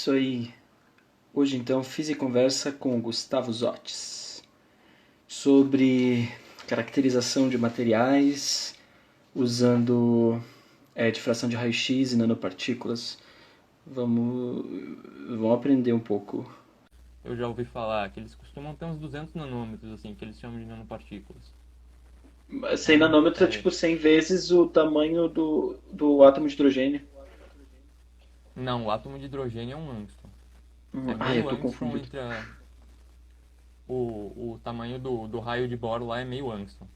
Isso aí. Hoje então fiz e conversa com o Gustavo Zotes sobre caracterização de materiais usando difração de raio-x e nanopartículas. Vamos, vamos aprender um pouco. Eu já ouvi falar que eles costumam ter uns 200 nanômetros, assim, que eles chamam de nanopartículas. 100 nanômetros é É, tipo 100 vezes o tamanho do átomo de hidrogênio. não, o átomo de hidrogênio é um angstrom. É Eu meio tô angstrom confundido. entre o tamanho do raio de Bohr lá é meio angstrom.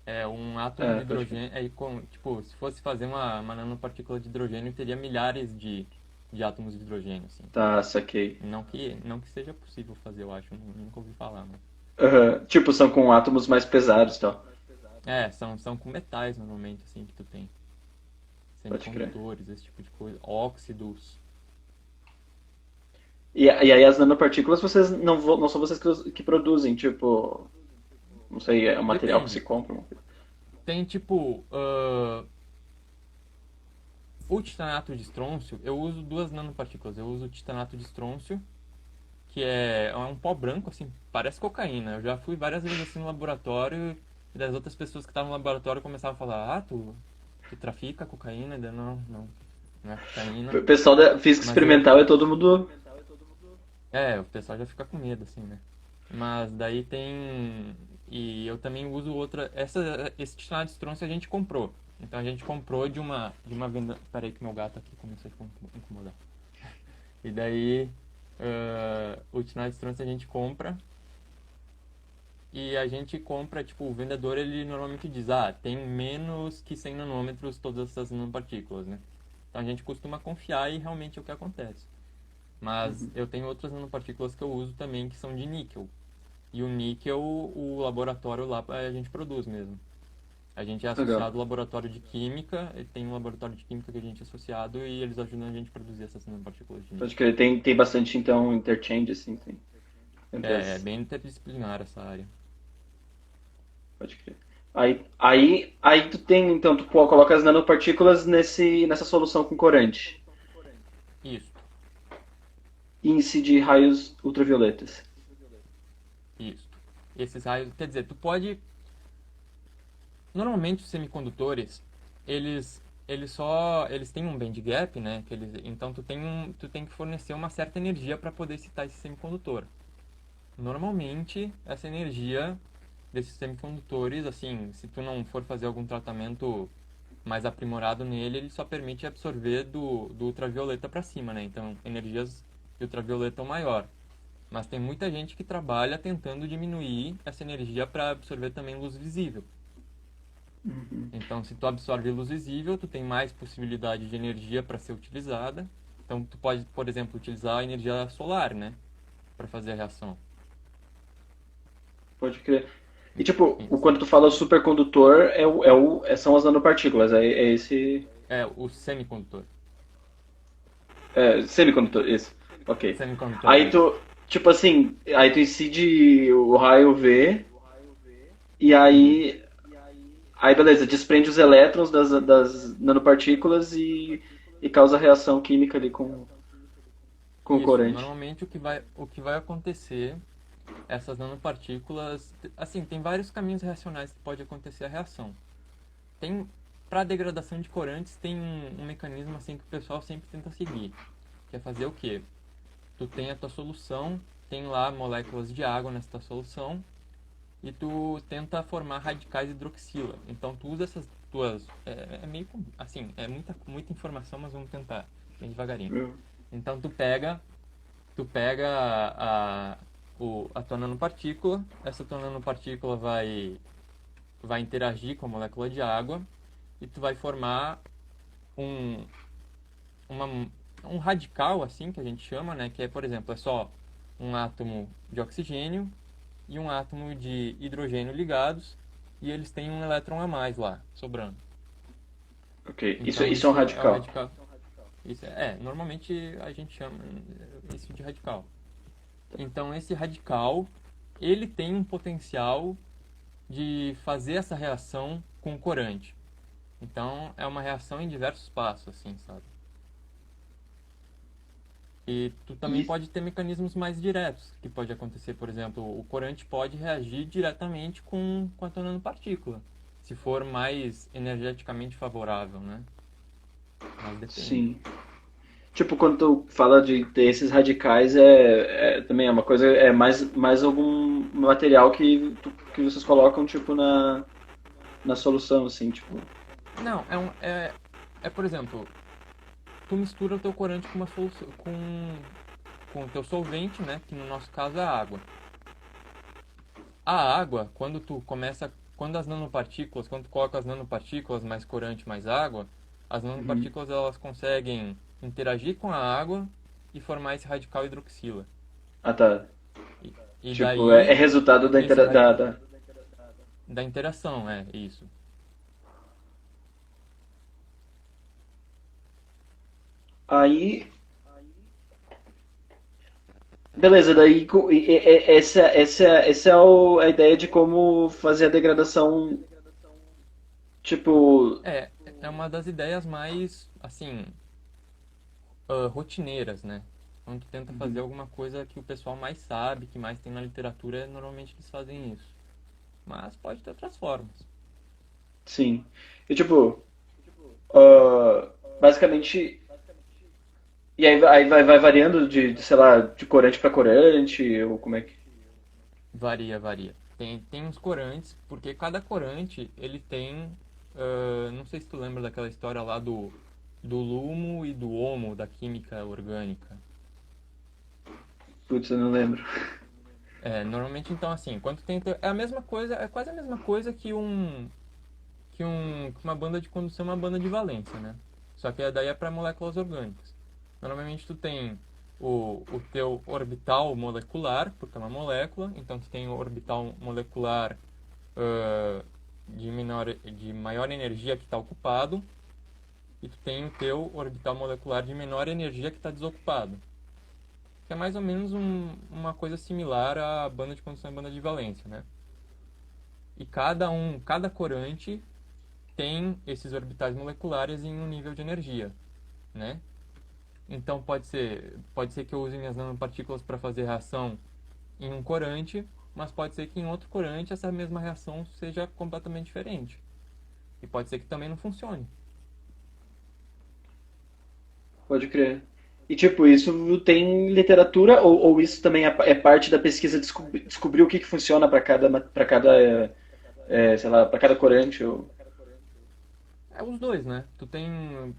É um átomo de Pode crer. hidrogênio, tipo, se fosse fazer uma nanopartícula de hidrogênio, teria milhares de átomos de hidrogênio, assim. Tá, saquei. Não que seja possível fazer, eu acho, nunca ouvi falar, mas... Tipo, são com átomos mais pesados e tal. São com metais, normalmente, assim, que tu tem. Pode crer. Semicondutores, esse tipo de coisa. Óxidos. E aí as nanopartículas vocês não são vocês que produzem, tipo, não sei, é um material que se Depende. compra. Tem tipo. O titanato de estrôncio, eu uso duas nanopartículas. Eu uso o titanato de estrôncio, que é um pó branco, assim, parece cocaína. Eu já fui várias vezes assim no laboratório e das outras pessoas que estavam no laboratório começavam a falar: Ah, tu trafica cocaína? Ainda não é cocaína. O pessoal da física Mas eu. experimental é todo mundo. O pessoal já fica com medo, assim, né? Mas daí tem. E eu também uso outra. Esse titanato de estrôncio a gente comprou. Então a gente comprou de uma venda. Peraí que meu gato aqui começou a incomodar. E daí o titanato de estrôncio a gente compra. E a gente compra, tipo, o vendedor ele normalmente diz: Ah, tem menos que 100 nanômetros todas essas nanopartículas, né? Então a gente costuma confiar e realmente é o que acontece. Mas eu tenho outras nanopartículas que eu uso também que são de níquel. E o níquel, o laboratório lá a gente produz mesmo. A gente é Legal. associado ao laboratório de química, e tem um laboratório de química que a gente é associado e eles ajudam a gente a produzir essas nanopartículas de Pode níquel. crer. Tem bastante, então, interchange, assim, tem, entre É as. bem interdisciplinar essa área. Pode crer. Aí tu tem, então, coloca as nanopartículas nessa solução com corante. Isso, E incide raios ultravioletas. isso. Esses raios, quer dizer, tu pode. Normalmente os semicondutores, eles têm um band gap, né? Então tu tem que fornecer uma certa energia para poder excitar esse semicondutor. Normalmente, essa energia desses semicondutores, assim, se tu não for fazer algum tratamento mais aprimorado nele, ele só permite absorver do ultravioleta para cima, né? Então, energias de ultravioleta ou maior. Mas tem muita gente que trabalha tentando diminuir essa energia para absorver também luz visível. Então, se tu absorve luz visível, tu tem mais possibilidade de energia para ser utilizada. Então, tu pode, por exemplo, utilizar a energia solar, né, para fazer a reação. Pode crer. E, tipo, Isso. quando tu fala supercondutor, são as nanopartículas. É esse. É, o semicondutor. Semicondutor, isso. Ok. Semicondutor, Aí isso. tu, tipo assim, aí tu incide o raio V e Uhum. aí beleza, desprende os elétrons das nanopartículas e causa reação química ali com o Isso. corante. Normalmente o que vai acontecer, essas nanopartículas, assim, tem vários caminhos reacionais que pode acontecer a reação. Tem, para degradação de corantes, tem um mecanismo assim que o pessoal sempre tenta seguir, que é fazer o quê? Tu tem a tua solução, tem lá moléculas de água nessa tua solução, e tu tenta formar radicais hidroxila. Então tu usa essas tuas. É meio assim, é muita informação, mas vamos tentar bem devagarinho. Então tu pega a tua nanopartícula, essa tua nanopartícula vai interagir com a molécula de água e tu vai formar um, uma, um radical, assim, que a gente chama, né? Que é, por exemplo, é só um átomo de oxigênio e um átomo de hidrogênio ligados e eles têm um elétron a mais lá, sobrando. Ok. Então Isso é um isso é o radical. radical. Normalmente a gente chama isso de radical. Então esse radical, ele tem um potencial de fazer essa reação com o corante. Então é uma reação em diversos passos, assim, sabe? E tu também E pode ter mecanismos mais diretos, que pode acontecer, por exemplo, o corante pode reagir diretamente com a tua nanopartícula, se for mais energeticamente favorável, né? Mas depende. sim. Tipo, quando tu fala de ter esses radicais, também é uma coisa, é mais algum material que vocês colocam, tipo, na solução, assim, tipo. Não, por exemplo, tu mistura o teu corante com uma solução, com o teu solvente, né? Que no nosso caso é a água. A água, quando as nanopartículas, quando tu coloca as nanopartículas mais corante mais água, as Uhum. nanopartículas elas conseguem interagir com a água e formar esse radical hidroxila. Ah, tá. E, e Tipo, é daí resultado esse da interação, é isso. Aí, beleza, daí essa é a ideia de como fazer a degradação, tipo, É uma das ideias mais, assim, rotineiras, né? Quando tu tenta fazer alguma coisa que o pessoal mais sabe, que mais tem na literatura, normalmente eles fazem isso. Mas pode ter outras formas. sim. E tipo, basicamente, e aí vai variando sei lá, de corante para corante, ou como é que. Varia, varia. Tem uns corantes, porque cada corante, ele tem... não sei se tu lembra daquela história lá do lumo e do homo, da química orgânica. Putz, eu não lembro. Normalmente, então, assim, quando tem... É a mesma coisa, é quase a mesma coisa que uma banda de condução, uma banda de valência, né? Só que daí é para moléculas orgânicas. Normalmente tu tem o teu orbital molecular, porque é uma molécula, então tu tem o orbital molecular ãh, de maior energia que está ocupado, e tu tem o teu orbital molecular de menor energia que está desocupado. Que é mais ou menos uma coisa similar à banda de condução e banda de valência, né? E cada corante tem esses orbitais moleculares em um nível de energia, né? Então pode ser que eu use minhas nanopartículas para fazer reação em um corante, mas pode ser que em outro corante essa mesma reação seja completamente diferente. E pode ser que também não funcione. Pode crer. E tipo, isso tem literatura ou isso também é parte da pesquisa descobrir o que funciona para cada sei lá, para cada corante ou. É os dois, né? Tu tem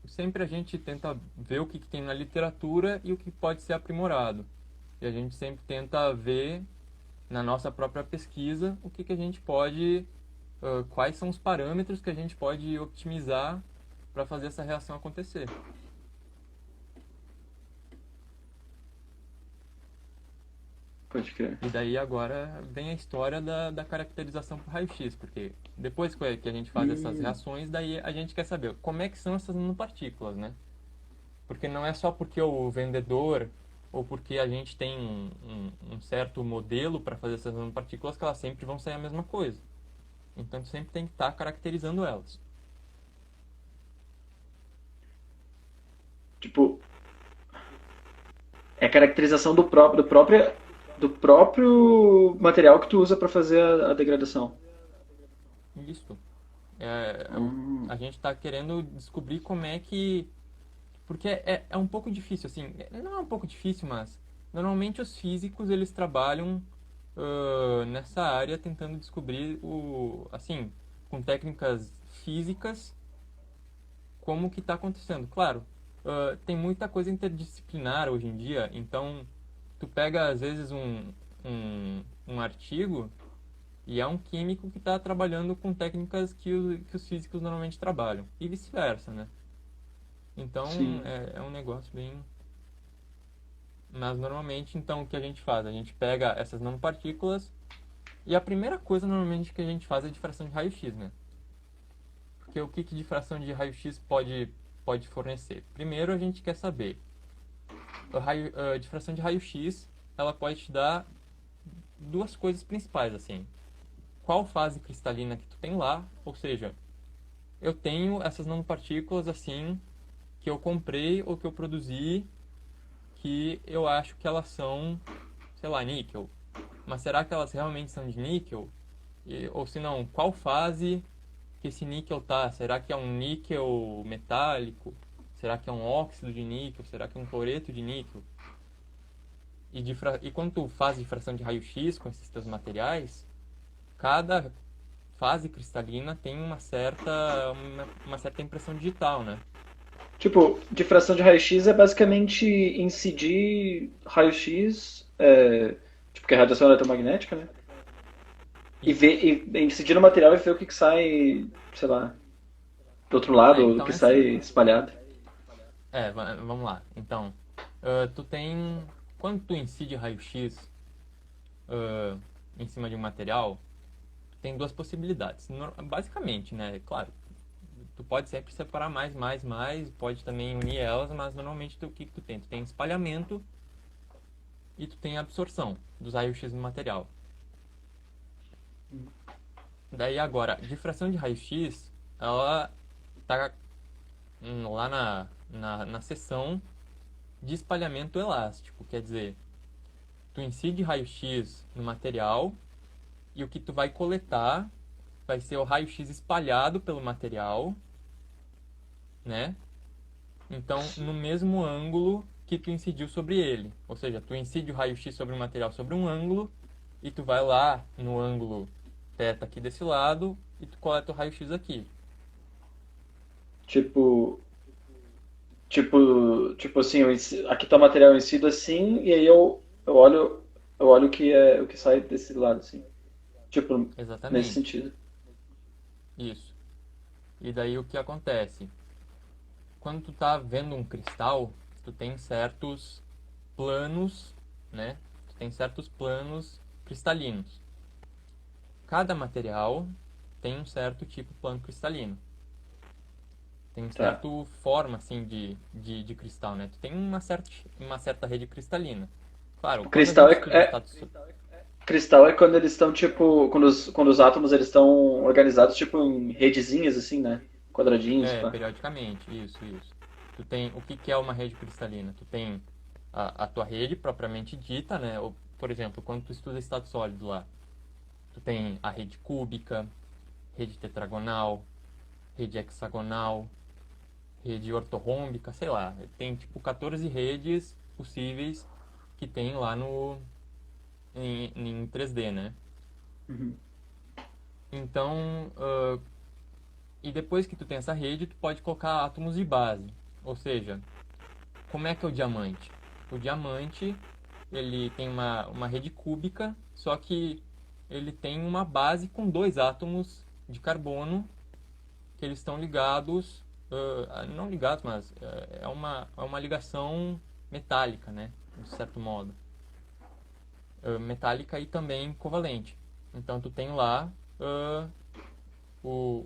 sempre a gente tenta ver o que tem na literatura e o que pode ser aprimorado. E a gente sempre tenta ver na nossa própria pesquisa o que a gente pode, quais são os parâmetros que a gente pode otimizar para fazer essa reação acontecer. Pode crer. E daí agora vem a história da caracterização por raio-x, porque depois que a gente faz essas reações, daí a gente quer saber como é que são essas nanopartículas, né? Porque não é só porque o vendedor ou porque a gente tem um certo modelo para fazer essas nanopartículas que elas sempre vão sair a mesma coisa. Então sempre tem que estar caracterizando elas. Tipo, é a caracterização do próprio material que tu usa para fazer a degradação. Isso. É, Hum, a gente está querendo descobrir como é que. Porque é um pouco difícil, assim. Não é um pouco difícil, mas normalmente os físicos eles trabalham nessa área tentando descobrir assim, com técnicas físicas como que está acontecendo. Claro, tem muita coisa interdisciplinar hoje em dia, então tu pega às vezes um artigo e é um químico que está trabalhando com técnicas que os físicos normalmente trabalham, e vice-versa, né? Então sim. é um negócio bem. Mas normalmente, então, o que a gente faz? A gente pega essas nanopartículas e a primeira coisa normalmente que a gente faz é difração de raio-x, né? Porque o que difração de raio-x pode fornecer? Primeiro, a gente quer saber, a difração de raio-x, ela pode te dar duas coisas principais, assim. Qual fase cristalina que tu tem lá, ou seja, eu tenho essas nanopartículas assim que eu comprei ou que eu produzi que eu acho que elas são, sei lá, níquel. Mas será que elas realmente são de níquel? Ou se não, qual fase que esse níquel tá? Será que é um níquel metálico? Será que é um óxido de níquel? Será que é um cloreto de níquel? E quando tu faz difração de raio-x com esses teus materiais, cada fase cristalina tem uma certa impressão digital, né? Tipo, difração de raio-x é basicamente incidir raio-x, tipo, que é radiação eletromagnética, né? E Isso. ver, e incidir no material e ver o que sai, sei lá, do outro lado, ou o Então que é sai assim. espalhado. Vamos lá. Então, tu tem. Quando tu incide raio-x ah, em cima de um material, tu tem duas possibilidades. Basicamente, né? Claro, tu pode sempre separar mais, pode também unir elas, mas normalmente o que que tu tem? Tu tem espalhamento e tu tem absorção dos raios-x no material. Daí agora, difração de raio-x, ela tá lá na seção de espalhamento elástico, quer dizer, tu incide raio-x no material e o que tu vai coletar vai ser o raio-x espalhado pelo material, né? Então, no mesmo ângulo que tu incidiu sobre ele. Ou seja, tu incide o raio-x sobre o material sobre um ângulo e tu vai lá no ângulo θ aqui desse lado e tu coleta o raio-x aqui. Tipo, tipo assim, aqui tá o material em si assim, e aí eu olho o que sai desse lado, assim. Tipo, nesse Exatamente. sentido. Isso. E daí o que acontece? Quando tu tá vendo um cristal, tu tem certos planos, né? Tu tem certos planos cristalinos. Cada material tem um certo tipo de plano cristalino. Tem uma Tá. certa forma, assim, de cristal, né? Tu tem uma certa rede cristalina. Claro, O quando a cristal gente é, estuda é- status... cristal é quando eles estão, tipo, quando os átomos eles estão organizados, tipo, em redezinhas, assim, né? Quadradinhos, pá. periodicamente, isso. Tu tem... O que que é uma rede cristalina? Tu tem a tua rede propriamente dita, né? Ou, por exemplo, quando tu estuda estado sólido lá, tu tem a rede cúbica, rede tetragonal, rede hexagonal, rede ortorrômbica, sei lá. Tem tipo 14 redes possíveis que tem lá em 3D, né? Uhum. Então, e depois que tu tem essa rede, tu pode colocar átomos de base. Ou seja, como é que é o diamante? O diamante, ele tem uma rede cúbica, só que ele tem uma base com dois átomos de carbono que eles estão ligados, não ligados, mas é uma ligação metálica, né? De certo modo. Metálica e também covalente. Então tu tem lá uh,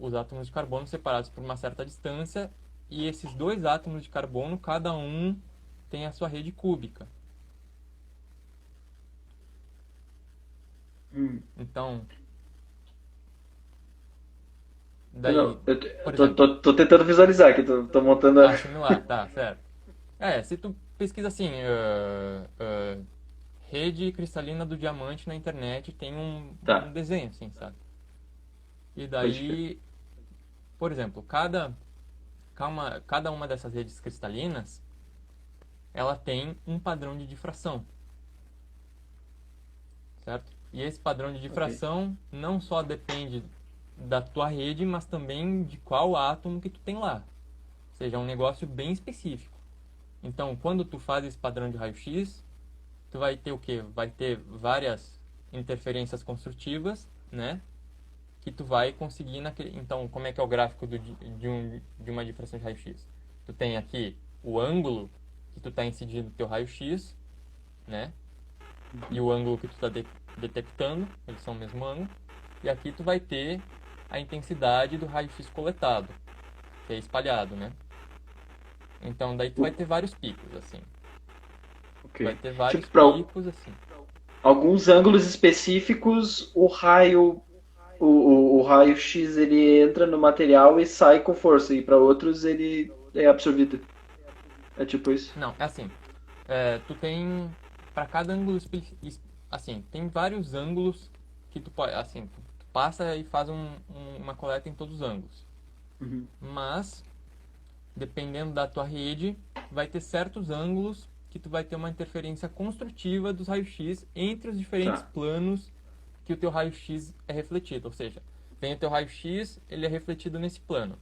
os átomos de carbono separados por uma certa distância e esses dois átomos de carbono, cada um tem a sua rede cúbica. Hum. Então, Não, daí, eu por tô, exemplo, tô, tô tentando visualizar aqui, tô montando a... assimilar, tá, certo. Se tu pesquisa assim, rede cristalina do diamante na internet, tem um Tá, desenho, assim, sabe? E pode crer. daí, por exemplo, cada uma dessas redes cristalinas, ela tem um padrão de difração, certo? E esse padrão de Ok. difração não só depende da tua rede, mas também de qual átomo que tu tem lá. Ou seja, é um negócio bem específico. Então, quando tu faz esse padrão de raio-x, tu vai ter o quê? Vai ter várias interferências construtivas, né? Que tu vai conseguir naquele... Então, como é que é o gráfico de uma difração de raio-x? Tu tem aqui o ângulo que tu está incidindo o teu raio-x, né? E o ângulo que tu está detectando, eles são o mesmo ângulo. E aqui tu vai ter a intensidade do raio-x coletado, que é espalhado, né? Então, daí tu vai O- ter vários picos, assim. Tu vai ok. ter Tipo, vários para picos, assim. alguns ângulos específicos, o raio X ele entra no material e sai com força, e para outros ele é absorvido. É tipo isso. Não, é assim. tu tem para cada ângulo assim, tem vários ângulos que tu pode, assim, tu passa e faz uma coleta em todos os ângulos. Uhum. Mas dependendo da tua rede, vai ter certos ângulos que tu vai ter uma interferência construtiva dos raios-x entre os diferentes Tá. planos que o teu raio-x é refletido. Ou seja, vem o teu raio-x, ele é refletido nesse plano.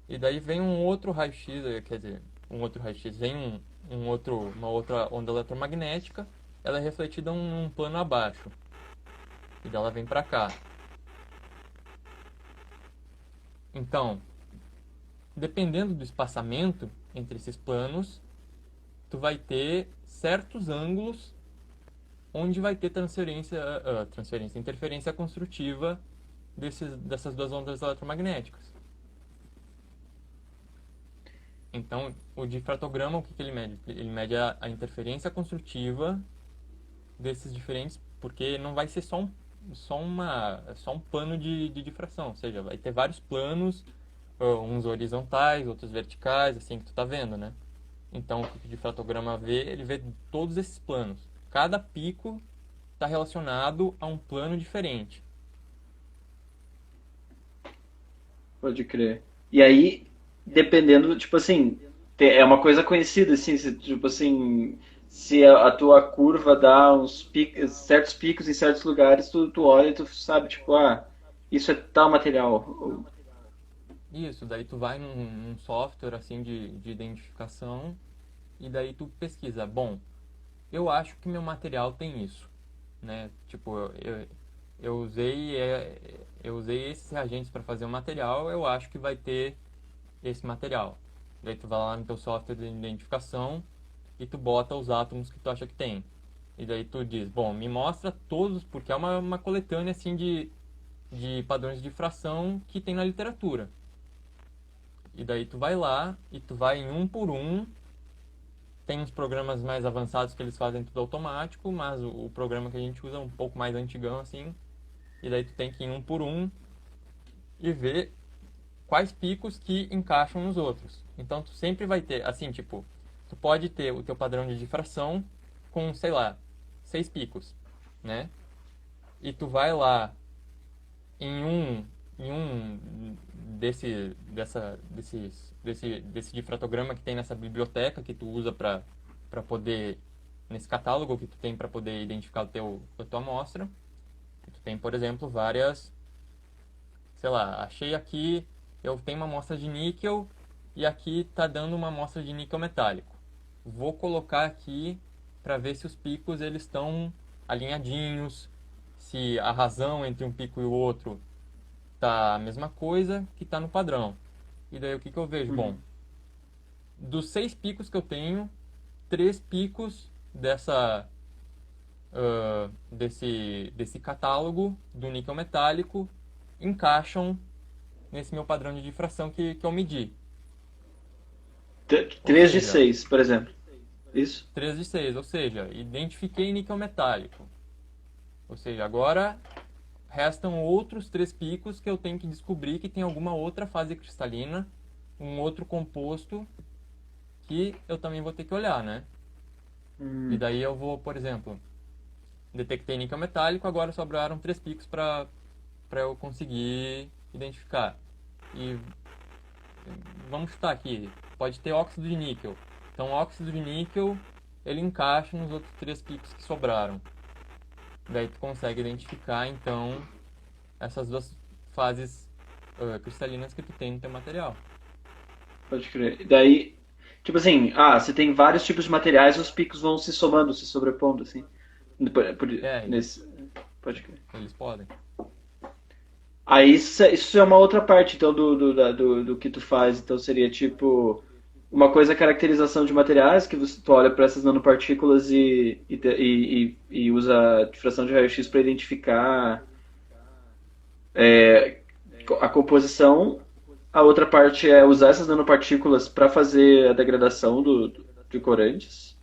E daí vem um outro raio-x, quer dizer, um outro raio-x, vem uma outra onda eletromagnética, ela é refletida um plano abaixo. E daí ela vem para cá. Então, dependendo do espaçamento entre esses planos, tu vai ter certos ângulos onde vai ter interferência construtiva dessas duas ondas eletromagnéticas. Então, o difratograma, o que ele mede? Ele mede a interferência construtiva desses diferentes, porque não vai ser só um plano de difração, ou seja, vai ter vários planos, uns horizontais, outros verticais, assim que tu tá vendo, né? Então, o que o difratograma vê? Ele vê todos esses planos. Cada pico está relacionado a um plano diferente. Pode crer. E aí, dependendo, tipo assim, é uma coisa conhecida, assim, tipo assim, se a tua curva dá uns picos, certos picos em certos lugares, tu olha e tu sabe, tipo, ah, isso é tal material. Isso, daí tu vai num software assim de identificação e daí tu pesquisa. Bom, eu acho que meu material tem isso, né? Tipo, eu usei, eu usei esses reagentes para fazer o material, eu acho que vai ter esse material. Daí tu vai lá no teu software de identificação e tu bota os átomos que tu acha que tem. E daí tu diz, bom, me mostra todos, porque é uma coletânea assim de padrões de difração que tem na literatura. E daí tu vai lá e tu vai em um por um. Tem uns programas mais avançados que eles fazem tudo automático, mas o programa que a gente usa é um pouco mais antigão assim. E daí tu tem que ir um por um e ver quais picos que encaixam nos outros. Então tu sempre vai ter, assim, tipo, tu pode ter o teu padrão de difração com, sei lá, 6 picos, né? E tu vai lá em um desse difratograma que tem nessa biblioteca que tu usa para poder, nesse catálogo que tu tem para poder identificar a tua amostra. Tu tem, por exemplo, várias, sei lá, achei aqui, eu tenho uma amostra de níquel e aqui está dando uma amostra de níquel metálico. Vou colocar aqui para ver se os picos eles estão alinhadinhos, se a razão entre um pico e o outro tá a mesma coisa que tá no padrão. E daí o que eu vejo? Bom, Uhum. dos 6 picos que eu tenho, 3 picos desse catálogo do níquel metálico encaixam nesse meu padrão de difração que eu medi. Ou 3 de seja, 6, por exemplo. Isso? 3 de 6, ou seja, identifiquei níquel metálico. Ou seja, agora restam outros 3 picos que eu tenho que descobrir que tem alguma outra fase cristalina, um outro composto que eu também vou ter que olhar, né? E Hum. daí eu vou, por exemplo, detectei níquel metálico, agora sobraram 3 picos para eu conseguir identificar. E vamos chutar aqui, pode ter óxido de níquel. Então, o óxido de níquel, ele encaixa nos outros 3 picos que sobraram. Daí tu consegue identificar, então, essas duas fases cristalinas que tu tem no teu material. Pode crer. E daí, tipo assim, você tem vários tipos de materiais, os picos vão se somando, se sobrepondo, assim. É, Nesse, pode crer. eles podem. Aí isso é uma outra parte, então, do que tu faz. Então seria tipo, uma coisa é caracterização de materiais, que tu olha para essas nanopartículas e usa a difração de raio-x para identificar a composição. A outra parte é usar essas nanopartículas para fazer a degradação de corantes.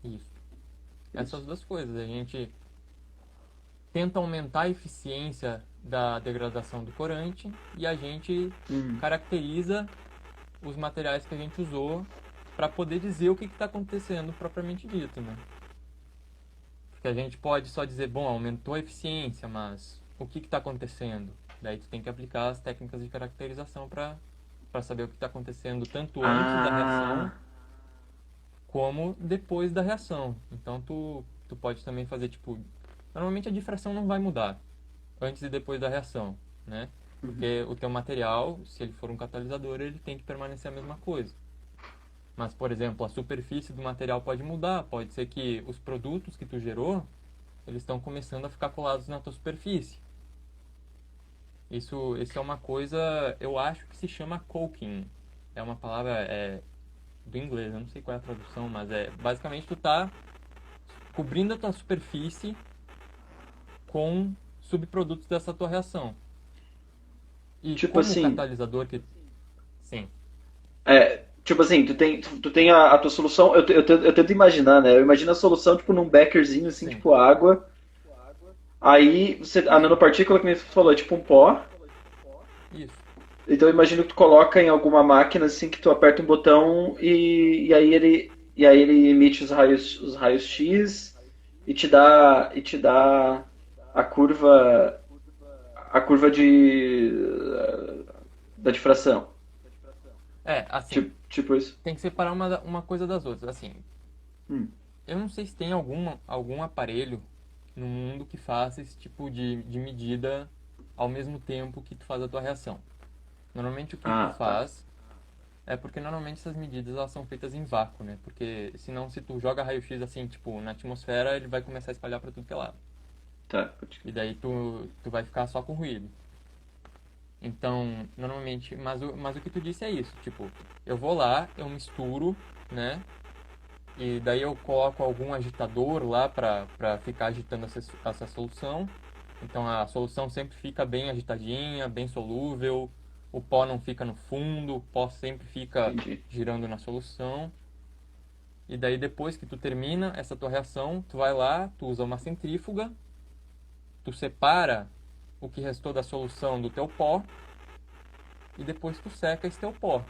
Isso. Essas Isso. duas coisas. A gente tenta aumentar a eficiência da degradação do corante e a gente Hum. caracteriza os materiais que a gente usou para poder dizer o que está acontecendo propriamente dito, né? Porque a gente pode só dizer, bom, aumentou a eficiência, mas o que está acontecendo? Daí tu tem que aplicar as técnicas de caracterização para saber o que está acontecendo tanto antes da reação Ah, como depois da reação. Então tu pode também fazer tipo, normalmente a difração não vai mudar antes e depois da reação, né? uhum. Porque o teu material, se ele for um catalisador, ele tem que permanecer a mesma coisa. Mas, por exemplo, a superfície do material pode mudar. Pode ser que os produtos que tu gerou, eles estão começando a ficar colados na tua superfície. Isso é uma coisa, eu acho que se chama coating. É uma palavra do inglês, eu não sei qual é a tradução, mas basicamente tu tá cobrindo a tua superfície com subprodutos dessa tua reação. E Tipo como assim, catalisador que... Sim, tipo assim, tu tem a tua solução, eu tento imaginar, né? Eu imagino a solução, tipo, num beckerzinho, assim, sim. tipo água. Aí, a nanopartícula, que você falou, é tipo um pó. Isso. Então eu imagino que tu coloca em alguma máquina, assim, que tu aperta um botão e aí ele emite os raios X e te dá a curva, a curva da difração. Assim, Tipo isso. tem que separar uma coisa das outras. Assim, Hum. eu não sei se tem algum aparelho no mundo que faça esse tipo de medida ao mesmo tempo que tu faz a tua reação. Normalmente o que tu Ah, tá. faz é porque normalmente essas medidas elas são feitas em vácuo, né? Porque senão se tu joga raio-x assim, tipo, na atmosfera, ele vai começar a espalhar para tudo que é lado. Tá. E daí tu vai ficar só com ruído. Então, normalmente, mas o que tu disse é isso, tipo, eu vou lá, eu misturo, né? E daí eu coloco algum agitador lá para ficar agitando essa solução. Então a solução sempre fica bem agitadinha, bem solúvel, o pó não fica no fundo, o pó sempre fica Entendi. girando na solução. E daí depois que tu termina essa tua reação, tu vai lá, tu usa uma centrífuga, tu separa o que restou da solução do teu pó e depois tu seca esse teu pó.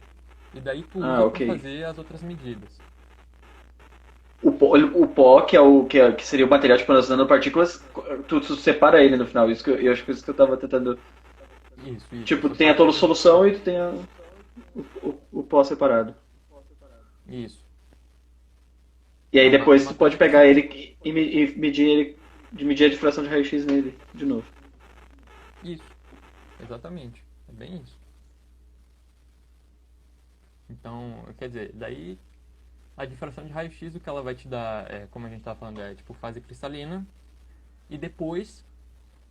E daí tu Ah, usa para ok. fazer as outras medidas. O pó, que seria o material tipo nas nanopartículas, tu separa ele no final. Isso que eu acho que isso que eu tava tentando. Isso, Tipo, tu tu tem a faz tua tudo. solução e tu tem o pó separado. Isso. E aí É depois uma tu pode coisa que pegar existe. ele e medir ele, de medir a difração de raio-x nele de novo. Isso, exatamente. É bem isso. Então, quer dizer, daí a difração de raio-x, o que ela vai te dar, como a gente estava falando, é tipo fase cristalina. E depois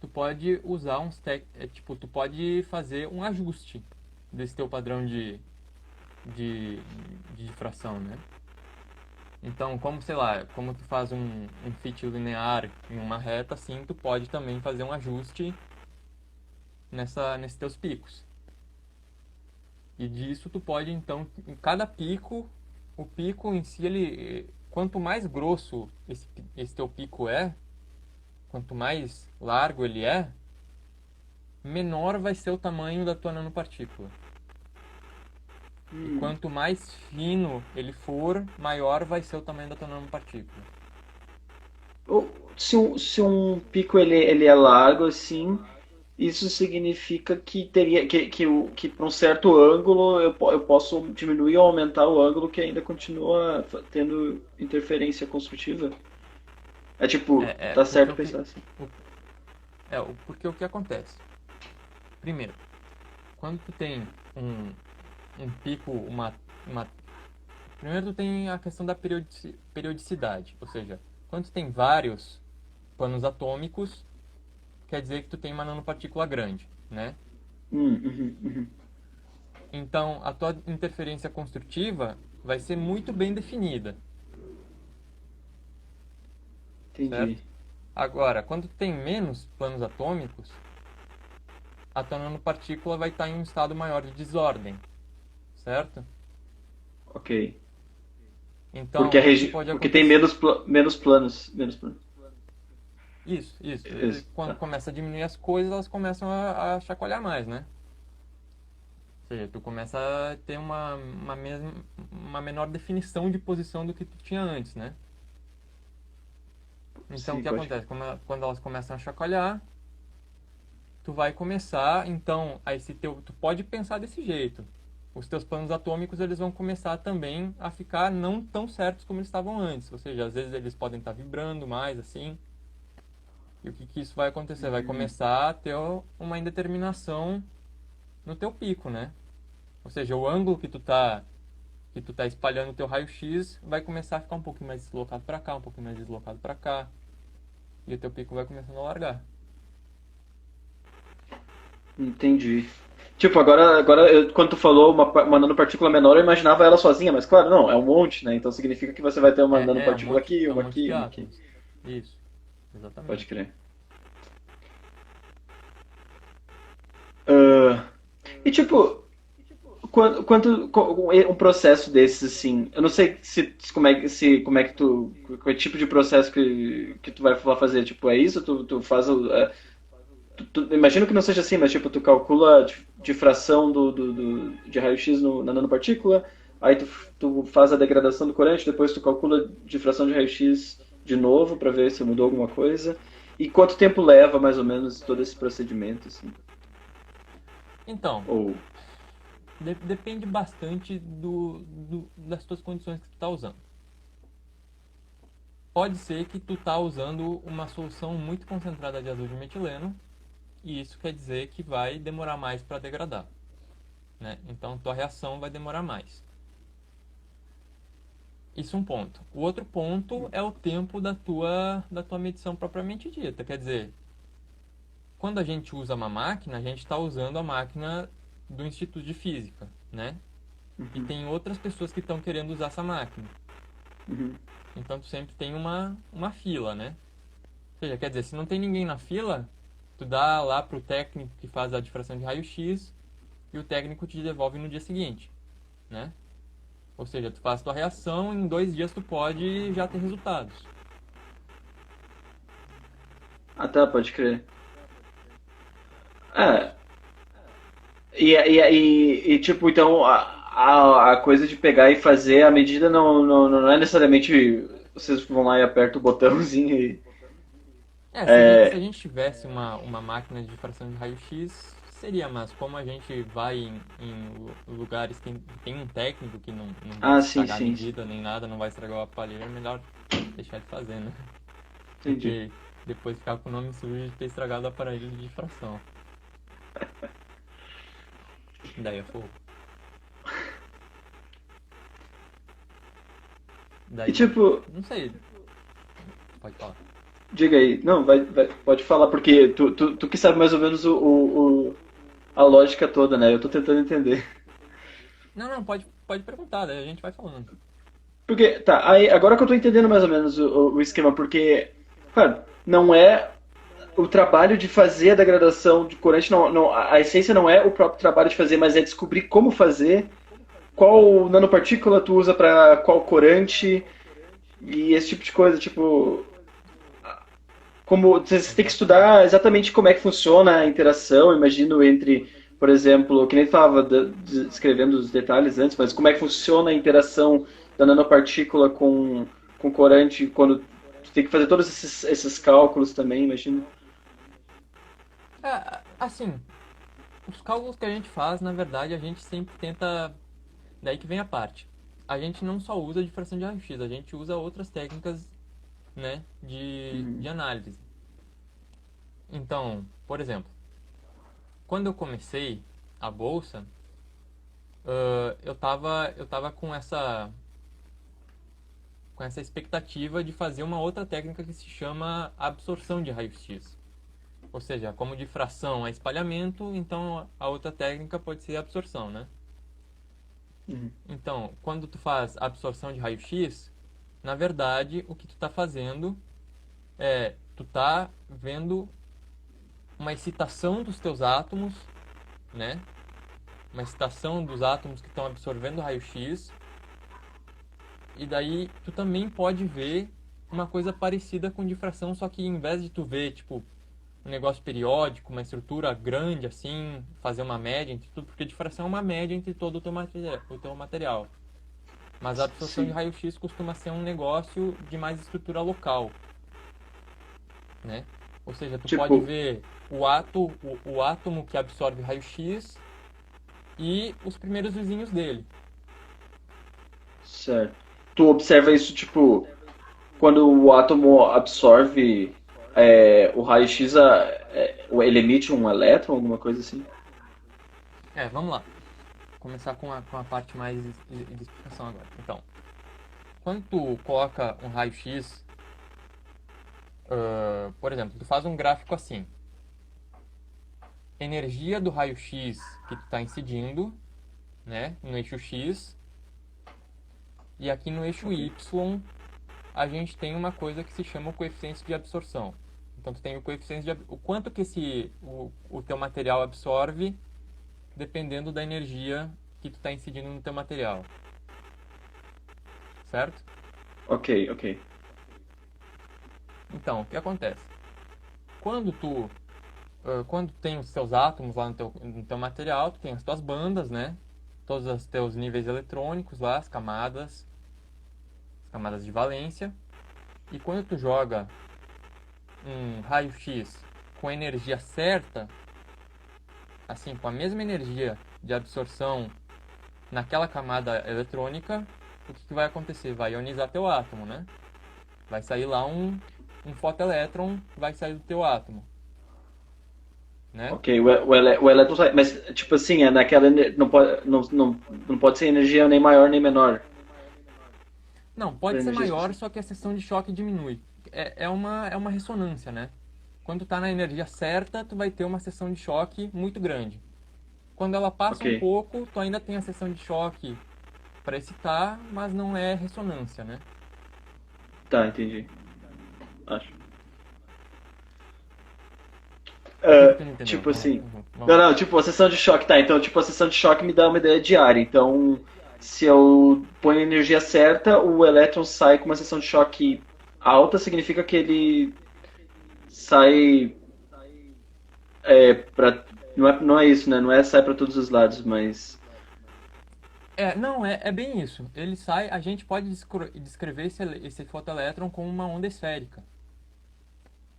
tu pode usar tipo, tu pode fazer um ajuste desse teu padrão de, de difração, né? Então, como, sei lá, como tu faz um fit linear em uma reta, assim, tu pode também fazer um ajuste nesses teus picos. E disso tu pode, então, em cada pico, o pico em si, quanto mais grosso esse teu pico é, quanto mais largo ele é, menor vai ser o tamanho da tua nanopartícula. E Hum. quanto mais fino ele for, maior vai ser o tamanho da tua nanopartícula. Se um pico ele é largo assim, isso significa que teria que para um certo ângulo eu posso diminuir ou aumentar o ângulo que ainda continua tendo interferência construtiva. É tipo, tá Porque certo pensar assim. o, porque o que acontece? Primeiro, quando tu tem um pico, uma... Primeiro tu tem a questão da periodicidade, ou seja, quando tu tem vários panos atômicos, quer dizer que tu tem uma nanopartícula grande, né? Uhum. Então, a tua interferência construtiva vai ser muito bem definida, Entendi. certo? Agora, quando tu tem menos planos atômicos, a tua nanopartícula vai estar em um estado maior de desordem, certo? Ok. Então, o que pode Porque tem acontecer? menos planos. Menos planos. Isso. Isso, Quando tá. começa a diminuir as coisas, elas começam a chacoalhar mais, né? Ou seja, tu começa a ter uma menor definição de posição do que tu tinha antes, né? Então, o Sim, que pode. acontece? Quando elas começam a chacoalhar, tu vai começar, então, tu pode pensar desse jeito. Os teus planos atômicos, eles vão começar também a ficar não tão certos como eles estavam antes. Ou seja, às vezes eles podem estar vibrando mais, assim. E o que que isso vai acontecer? Vai Uhum. começar a ter uma indeterminação no teu pico, né? Ou seja, o ângulo que tu tá espalhando o teu raio-x vai começar a ficar um pouquinho mais deslocado para cá, um pouquinho mais deslocado para cá. E o teu pico vai começando a largar. Entendi. Tipo, quando tu falou uma nanopartícula menor, eu imaginava ela sozinha, mas claro, não, é um monte, né? Então significa que você vai ter uma nanopartícula aqui, É um uma monte aqui, de uma aqui. átomos. Isso, Pode exatamente. crer. Ah, e tipo, um processo desses, assim, eu não sei como é que tu, qual tipo de processo que tu vai lá fazer, tipo, é isso? Tu faz imagino que não seja assim, mas tipo, tu calcula a difração de raio-x na nanopartícula, aí tu faz a degradação do corante, depois tu calcula a difração de raio-x de novo para ver se mudou alguma coisa. E quanto tempo leva, mais ou menos, todo esse procedimento, assim? Então, Ou... depende bastante das tuas condições que tu tá usando. Pode ser que tu tá usando uma solução muito concentrada de azul de metileno, e isso quer dizer que vai demorar mais para degradar, né? Então, tua reação vai demorar mais. Isso é um ponto. O outro ponto é o tempo da tua medição propriamente dita. Quer dizer, quando a gente usa uma máquina, a gente está usando a máquina do Instituto de Física, né? E Uhum, tem outras pessoas que estão querendo usar essa máquina. uhum. Então tu sempre tem uma fila, né? Ou seja, quer dizer, se não tem ninguém na fila, tu dá lá pro técnico que faz a difração de raio-x e o técnico te devolve no dia seguinte, né? Ou seja, tu faz tua reação e em 2 dias tu pode já ter resultados. Ah, tá, pode crer. É, tipo, então, a coisa de pegar e fazer a medida não é necessariamente vocês vão lá e apertam o botãozinho e... Se a É... gente tivesse uma máquina de difração de raio-x, seria, mas como a gente vai em lugares que tem um técnico que não vai Ah, sim, estragar a sim. medida nem nada, não vai estragar o aparelho, é melhor deixar de fazer, né? Do Entendi. que depois ficar com o nome sujo de ter estragado o aparelho de difração. Daí é fogo. E Daí, tipo, não sei, pode falar. diga aí. Não, pode falar, porque tu que sabe mais ou menos a lógica toda, né? Eu tô tentando entender. Não, não, pode perguntar, daí a gente vai falando. Porque, tá, aí, agora que eu tô entendendo mais ou menos o esquema, porque, claro, não é o trabalho de fazer a degradação de corante, a essência não é o próprio trabalho de fazer, mas é descobrir como fazer, qual nanopartícula tu usa para qual corante e esse tipo de coisa, tipo, como você tem que estudar Exatamente. exatamente como é que funciona a interação, imagino, entre, por exemplo, que nem tu estava descrevendo os detalhes antes, mas como é que funciona a interação da nanopartícula com corante quando tu tem que fazer todos esses cálculos também, imagino. Assim, os cálculos que a gente faz, na verdade, a gente sempre tenta. Daí que vem a parte. A gente não só usa difração de raio-x, a gente usa outras técnicas, né, de Uhum. análise. Então, por exemplo, quando eu comecei a bolsa, eu tava com essa expectativa de fazer uma outra técnica que se chama absorção de raio-x. Ou seja, como difração é espalhamento, então a outra técnica pode ser absorção, né? Uhum. Então, quando tu faz absorção de raio-x, na verdade, o que tu está fazendo é tu tá vendo uma excitação dos teus átomos, né? Uma excitação dos átomos que estão absorvendo o raio-x, e daí tu também pode ver uma coisa parecida com difração, só que em vez de tu ver, tipo, um negócio periódico, uma estrutura grande assim, fazer uma média entre tudo, porque difração é uma média entre todo o teu material. Mas a absorção de Sim. raio-x costuma ser um negócio de mais estrutura local, né? Ou seja, tu pode Tipo, ver o átomo que absorve raio-x e os primeiros vizinhos dele. certo. Tu observa isso, tipo, quando o átomo absorve o raio-x, ele emite um elétron, alguma coisa assim? Vamos lá. Vou começar com a parte mais de explicação agora. Então, quando tu coloca um raio-x, por exemplo, tu faz um gráfico assim. Energia do raio-x que tu está incidindo, né, no eixo X, e aqui no eixo Ok. Y a gente tem uma coisa que se chama o coeficiente de absorção. Então tu tem o coeficiente o quanto que o teu material absorve dependendo da energia que tu está incidindo no teu material, certo? Ok, ok. Então, o que acontece? Quando quando tem os seus átomos lá no teu material, tu tem as tuas bandas, né? Todos os teus níveis eletrônicos lá, as camadas de valência. E quando tu joga um raio-x com a energia certa, assim, com a mesma energia de absorção naquela camada eletrônica, o que vai acontecer? Vai ionizar teu átomo, né? Vai sair lá um fotoelétron, vai sair do teu átomo, né? Ok, o elétron sai. Mas, tipo assim, é naquela. Não pode, não pode ser energia nem maior nem menor. Não, Para pode ser energia maior, específica. só que a seção de choque diminui. É uma ressonância, né? Quando tu tá na energia certa, tu vai ter uma seção de choque muito grande. Quando ela passa Ok, um pouco, tu ainda tem a seção de choque para excitar, mas não é ressonância, né? tá, entendi. Acho. O que tu não entendeu? Tipo assim. Não, Vamos lá. não, tipo, a sessão de choque, tá. Então, tipo, a sessão de choque me dá uma ideia de área. Então, se eu ponho a energia certa, o elétron sai com uma sessão de choque alta, significa que ele sai pra. Não é isso, né? Não é sai pra todos os lados, mas. Não, é bem isso. Ele sai, a gente pode descrever esse fotoelétron como uma onda esférica,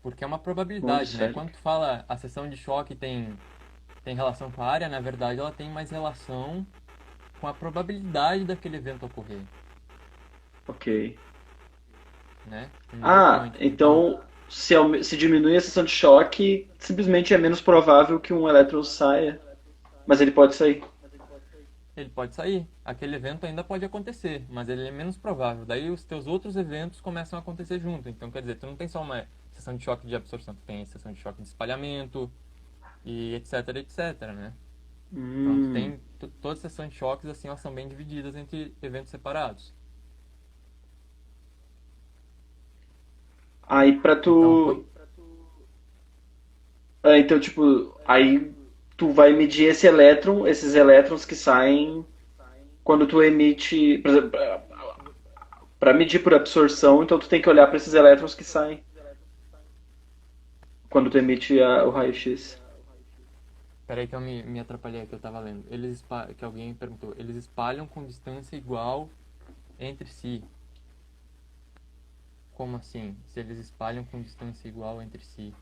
porque é uma Onda probabilidade, né? Quando esférica. tu fala a seção de choque tem relação com a área, na verdade ela tem mais relação com a probabilidade daquele evento ocorrer, Ok. né? Um número Ah, quântico. Então, então se diminui a seção de choque, simplesmente é menos provável que um elétron saia. Mas ele pode sair. ele pode sair. Aquele evento ainda pode acontecer, mas ele é menos provável. Daí os teus outros eventos começam a acontecer junto. Então, quer dizer, tu não tem só uma seção de choque de absorção, tu tem seção de choque de espalhamento e etc, etc, né? Então, tu Hum. tem todas as seções de choques assim, elas são bem divididas entre eventos separados. Aí pra Então, quando tu. Então, tipo, aí tu vai medir esses elétrons que saem quando tu emite. Por exemplo, pra medir por absorção, então tu tem que olhar pra esses elétrons que saem quando tu emite o raio-x. Peraí que eu me atrapalhei que eu tava lendo. Que alguém perguntou. Eles espalham com distância igual entre si. Como assim? Se eles espalham com distância igual entre si?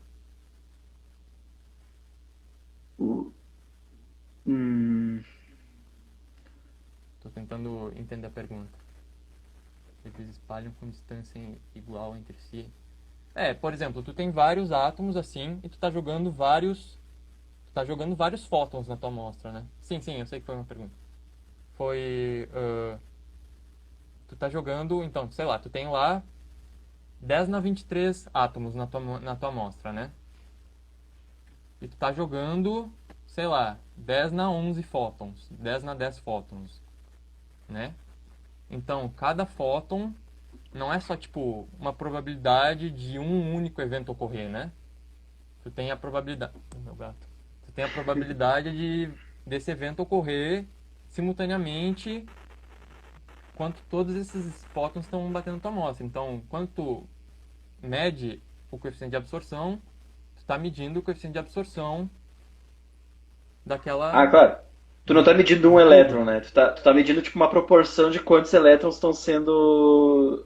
O- Hum, Tô tentando entender a pergunta. Eles espalham com distância igual entre si? Por exemplo, tu tem vários átomos assim e tu tá jogando vários fótons na tua amostra, né? Sim, sim, eu sei que foi uma pergunta. Foi, tu tá jogando, então, sei lá, tu tem lá 10 na 23 átomos na tua amostra, né? E tu tá jogando, sei lá, 10 na 11 fótons, 10 na 10 fótons, né? Então, cada fóton não é só, tipo, uma probabilidade de um único evento ocorrer, né? Tu tem a probabilidade... Meu gato. Tu tem a probabilidade desse evento ocorrer simultaneamente quando todos esses fótons estão batendo tua amostra. Então, quando tu mede o coeficiente de absorção, tu Tu tá medindo o coeficiente de absorção Ah, daquela, claro. Tu não tá medindo do um tubo, elétron, né? né? Tu tá medindo tipo uma proporção de quantos elétrons estão sendo,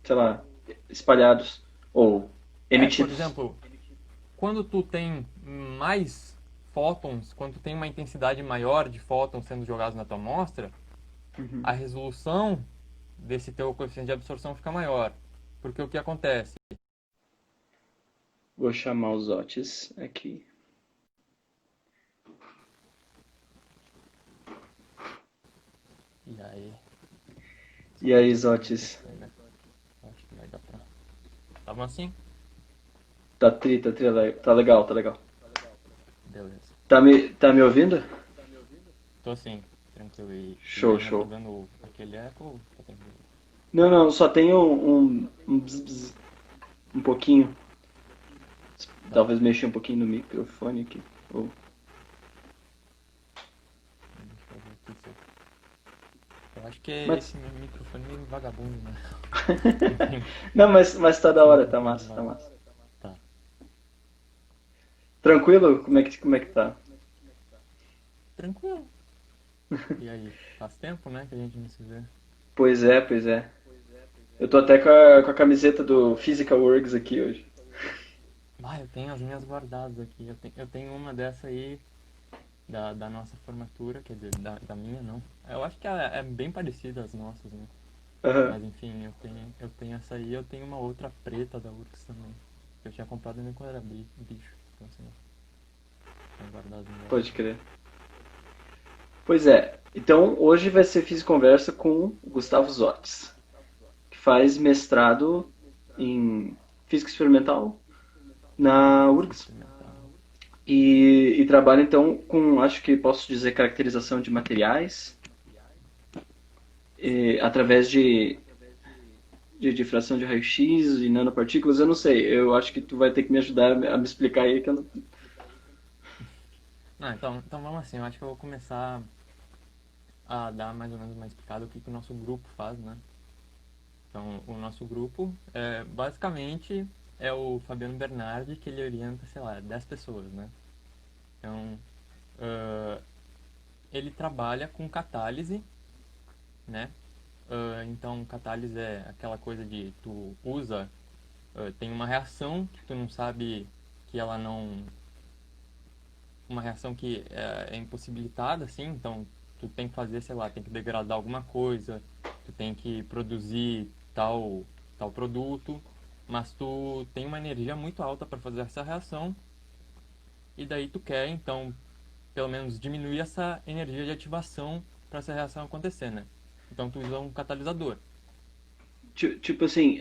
sei lá, espalhados ou Por emitidos. exemplo, quando tu tem mais fótons, quando tu tem uma intensidade maior de fótons sendo jogados na tua amostra, a resolução desse teu coeficiente de absorção fica maior. Porque o que acontece? Vou chamar os Otis aqui. E aí, E aí, Zotis? acho que vai dar pra... Tá bom assim? Tá legal, tá legal. Beleza. Tá me ouvindo? Tô assim, tranquilo. E Show, ainda tá show. dando aquele eco ou tá tranquilo? Não, não, só tem um bzz, bzz, um pouquinho. Tá. Talvez mexer um pouquinho no microfone aqui. Ou- Deixa eu ver aqui se eu acho que é Mas. esse meu microfone meio vagabundo, né? Não, mas tá da hora, tá Microfone massa, tá vagabundo. massa. Tá. Tranquilo? Como é que tá? Tranquilo. E aí? Faz tempo, né, que a gente não se vê. Pois é, pois é. Eu tô até com a camiseta do Physical Works aqui hoje. Ah, eu tenho as minhas guardadas aqui. Eu tenho uma dessa aí da nossa formatura, quer dizer, da minha não. Eu acho que é bem parecida às nossas, né? Aham. Mas enfim, eu tenho essa aí, eu tenho uma outra preta da Urcs também. Que eu tinha comprado ainda quando era bicho. Então assim, tenho guardado no meu Pode armário. crer. Pois é. Então, hoje vai ser Fiz Conversa com o Gustavo Zotes, que faz mestrado em Física Experimental na Física URGS. experimental. E trabalha então com, acho que posso dizer, caracterização de materiais através de difração de raio-x e nanopartículas. Eu não sei, eu acho que tu vai ter que me ajudar a me explicar aí que eu não... Não, então vamos assim, eu acho que eu vou começar a dar mais ou menos uma explicada o que o nosso grupo faz, né? Então, o nosso grupo, basicamente, é o Fabiano Bernardi, que ele orienta, sei lá, 10 pessoas, né? Então, ah, ele trabalha com catálise, né? Então, catálise é aquela coisa de tu usa, tem uma reação que tu não sabe que ela não... Uma reação que é impossibilitada, assim, então tu tem que fazer, sei lá, tem que degradar alguma coisa, tu tem que produzir tal produto, mas tu tem uma energia muito alta para fazer essa reação e daí tu quer, então, pelo menos diminuir essa energia de ativação para essa reação acontecer, né? Então tu usa um catalisador. Tipo assim,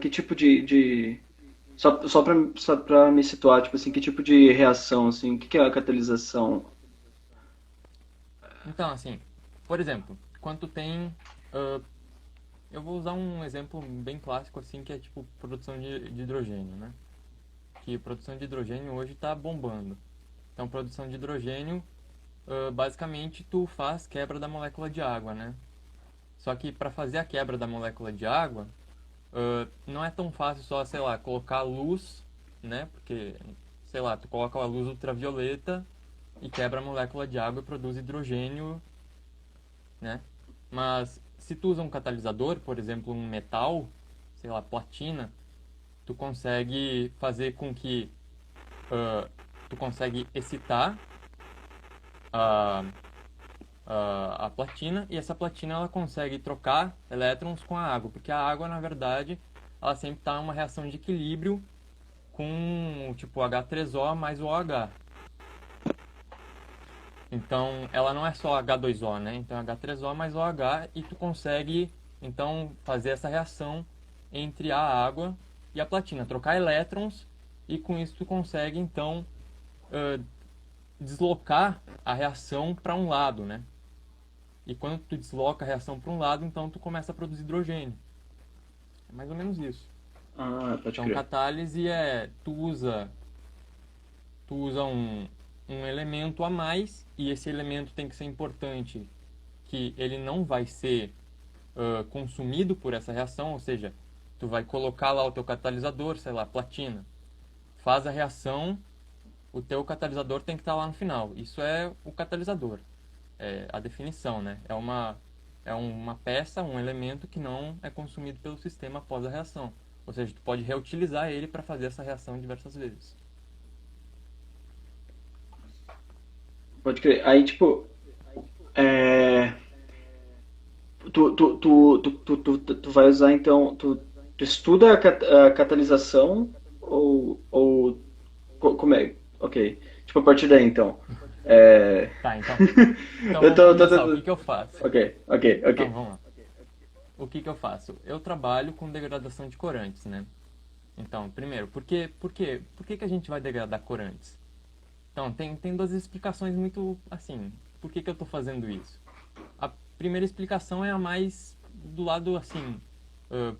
que tipo de... Só pra me situar, tipo assim, que tipo de reação, assim, o que é a catalisação? Então, assim, por exemplo, quando tu tem... ah, eu vou usar um exemplo bem clássico, assim, que é tipo produção de hidrogênio, né? Que produção de hidrogênio hoje está bombando. Então, produção de hidrogênio, basicamente, tu faz quebra da molécula de água, né? Só que para fazer a quebra da molécula de água, não é tão fácil só, sei lá, colocar luz, né? Porque, sei lá, tu coloca a luz ultravioleta e quebra a molécula de água e produz hidrogênio, né? Mas se tu usa um catalisador, por exemplo, um metal, sei lá, platina, tu consegue fazer com que ah, tu consegue excitar a, a platina e essa platina ela consegue trocar elétrons com a água, porque a água, na verdade, ela sempre está em uma reação de equilíbrio com tipo H3O mais o OH. Então, ela não é só H2O, né? Então, H3O mais OH e tu consegue então fazer essa reação entre a água e a platina, trocar elétrons e com isso tu consegue então uh, deslocar a reação para um lado, né? E quando tu desloca a reação para um lado, então tu começa a produzir hidrogênio. É mais ou menos isso. Ah, pode Então, crer. catálise é tu usa um elemento a mais e esse elemento tem que ser importante, que ele não vai ser consumido por essa reação, ou seja, tu vai colocar lá o teu catalisador, sei lá, platina. faz a reação, o teu catalisador tem que estar lá no final. Isso é o catalisador, é a definição, né? É uma peça, um elemento que não é consumido pelo sistema após a reação. Ou seja, tu pode reutilizar ele para fazer essa reação diversas vezes. Pode crer. Aí, tipo, é, tu vai usar, então, tu estuda a catalisação como é? Ok. Tipo, a partir daí, então. É... Tá, então eu vamos tô, começar. O que que eu faço? Ok, ok, Então, ok. vamos lá. O que que eu faço? Eu trabalho com degradação de corantes, né? Então, primeiro, por que que a gente vai degradar corantes? Então, tem duas explicações muito, assim, por que que eu estou fazendo isso? A primeira explicação é a mais do lado, assim, ãh,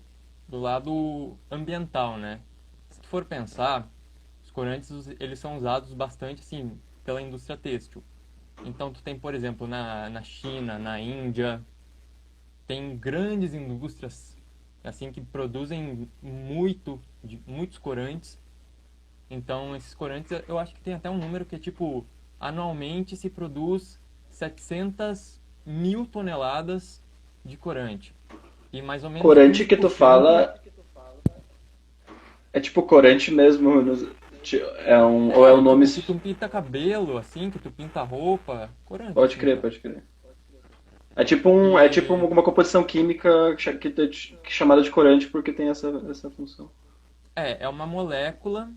do lado ambiental, né? Se tu for pensar, os corantes, eles são usados bastante, assim, pela indústria têxtil. Então, tu tem, por exemplo, na China, na Índia, tem grandes indústrias, assim, que produzem muitos corantes. Então, esses corantes, eu acho que tem até um número que é tipo, anualmente se produz 700 mil toneladas de corante. E mais ou menos Corante que tu 15%. fala é tipo corante mesmo. Ou é É, um nome. tipo, que tu pinta cabelo, assim, que tu pinta roupa. Corante, Pode assim, crer, sabe? pode crer. É tipo E uma composição química que é chamada de corante porque tem essa função. é uma molécula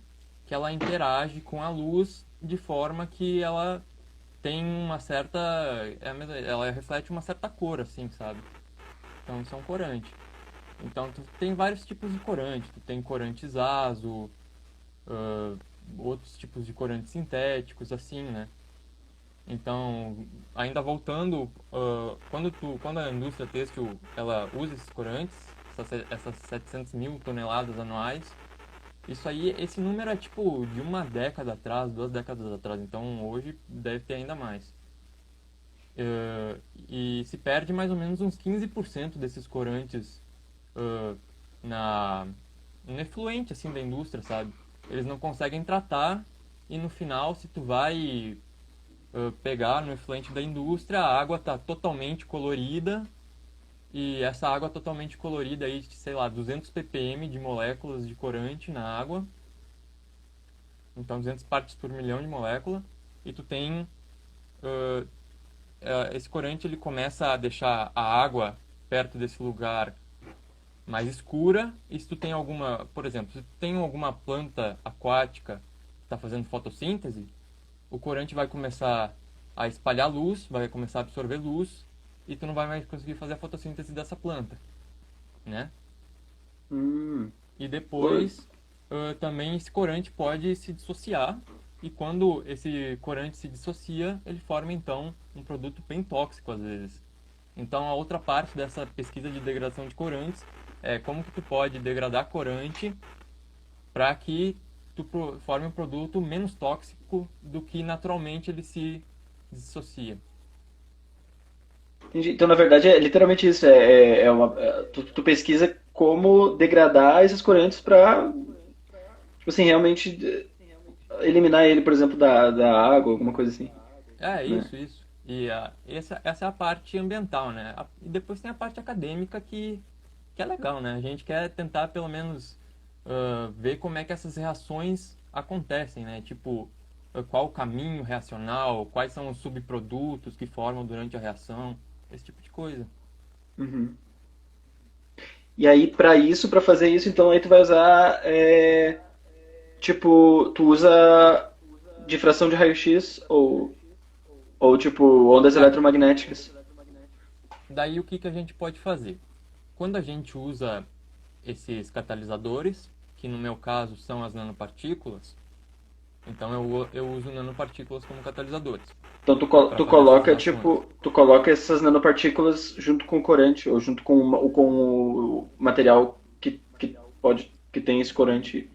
que ela interage com a luz de forma que ela tem uma certa. Ela reflete uma certa cor, assim, sabe? Então isso é um corante. Então, tu tem vários tipos de corante. Tu tem corantes azo, ãh, outros tipos de corantes sintéticos, assim, né? Então, ainda voltando, quando a indústria têxtil ela usa esses corantes, essas 700 mil toneladas anuais, isso aí, esse número é tipo de uma década atrás, 2 décadas atrás. Então, hoje deve ter ainda mais. E se perde mais ou menos uns 15% desses corantes ãh, na no efluente assim da indústria, sabe? Eles não conseguem tratar e no final, se tu vai pegar no efluente da indústria, a água tá totalmente colorida e essa água totalmente colorida aí, sei lá, 200 ppm de moléculas de corante na água, então 200 partes por milhão de molécula, e tu tem ãh, esse corante ele começa a deixar a água perto desse lugar mais escura. E se tu tem alguma, por exemplo, se tu tem alguma planta aquática que está fazendo fotossíntese, o corante vai começar a espalhar luz, vai começar a absorver luz e tu não vai mais conseguir fazer a fotossíntese dessa planta, né? Hum. E Pô, depois também esse corante pode se dissociar e quando esse corante se dissocia, ele forma então um produto bem tóxico às vezes. Então a outra parte dessa pesquisa de degradação de corantes é como que tu pode degradar corante para que tu forme um produto menos tóxico do que naturalmente ele se dissocia. entendi. Então, na verdade, é literalmente isso. Tu pesquisa como degradar esses corantes pra, tipo assim, realmente eliminar ele, por exemplo, da água, alguma coisa assim, É, né? isso. E essa é a parte ambiental, né? E depois tem a parte acadêmica que é legal, né? A gente quer tentar, pelo menos, ver como é que essas reações acontecem, né? Tipo, qual o caminho reacional, quais são os subprodutos que formam durante a reação, esse tipo de coisa. Uhum. E aí, pra fazer isso, então, aí tu vai usar, tipo, tu usa difração de raio-x ou tipo, ondas É, eletromagnéticas. daí o que que a gente pode fazer? Quando a gente usa esses catalisadores, que no meu caso são as nanopartículas, então eu uso nanopartículas como catalisadores Então para tu fazer essas coloca reações. tipo, tu coloca essas nanopartículas junto com o corante ou junto com o material que tem esse corante.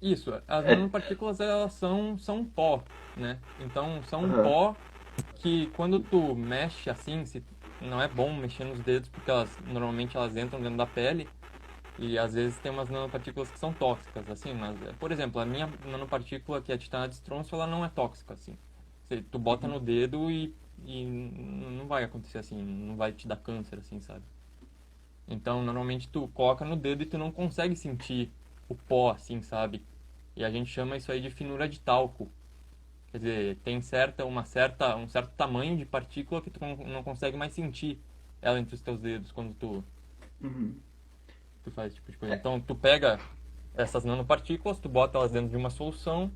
Isso, as É, nanopartículas elas são um pó, né? Então são um aham. pó que quando tu mexe assim, não é bom mexer nos dedos porque normalmente elas entram dentro da pele, E às vezes tem umas nanopartículas que são tóxicas, assim, mas, por exemplo, a minha nanopartícula, que é a titânio de estronço, ela não é tóxica, assim. Tu bota Uhum. no dedo e não vai acontecer assim, não vai te dar câncer, assim, sabe? Então, normalmente tu coloca no dedo e tu não consegue sentir o pó, assim, sabe? E a gente chama isso aí de finura de talco. Quer dizer, tem um certo tamanho de partícula que tu não consegue mais sentir ela entre os teus dedos quando Uhum. tu faz esse tipo de coisa. É. Então, tu pega essas nanopartículas, tu bota elas dentro de uma solução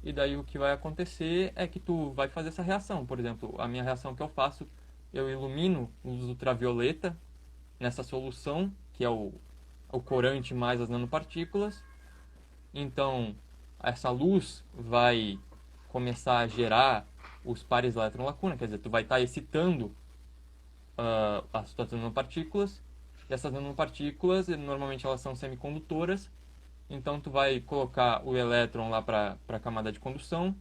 e daí o que vai acontecer é que tu vai fazer essa reação. Por exemplo, a minha reação que eu faço, eu ilumino luz ultravioleta nessa solução, que é o corante mais as nanopartículas. Então, essa luz vai começar a gerar os pares elétron-lacuna, quer dizer, tu vai estar excitando as tuas nanopartículas. E essas nanopartículas, normalmente elas são semicondutoras, então tu vai colocar o elétron lá para a camada de condução,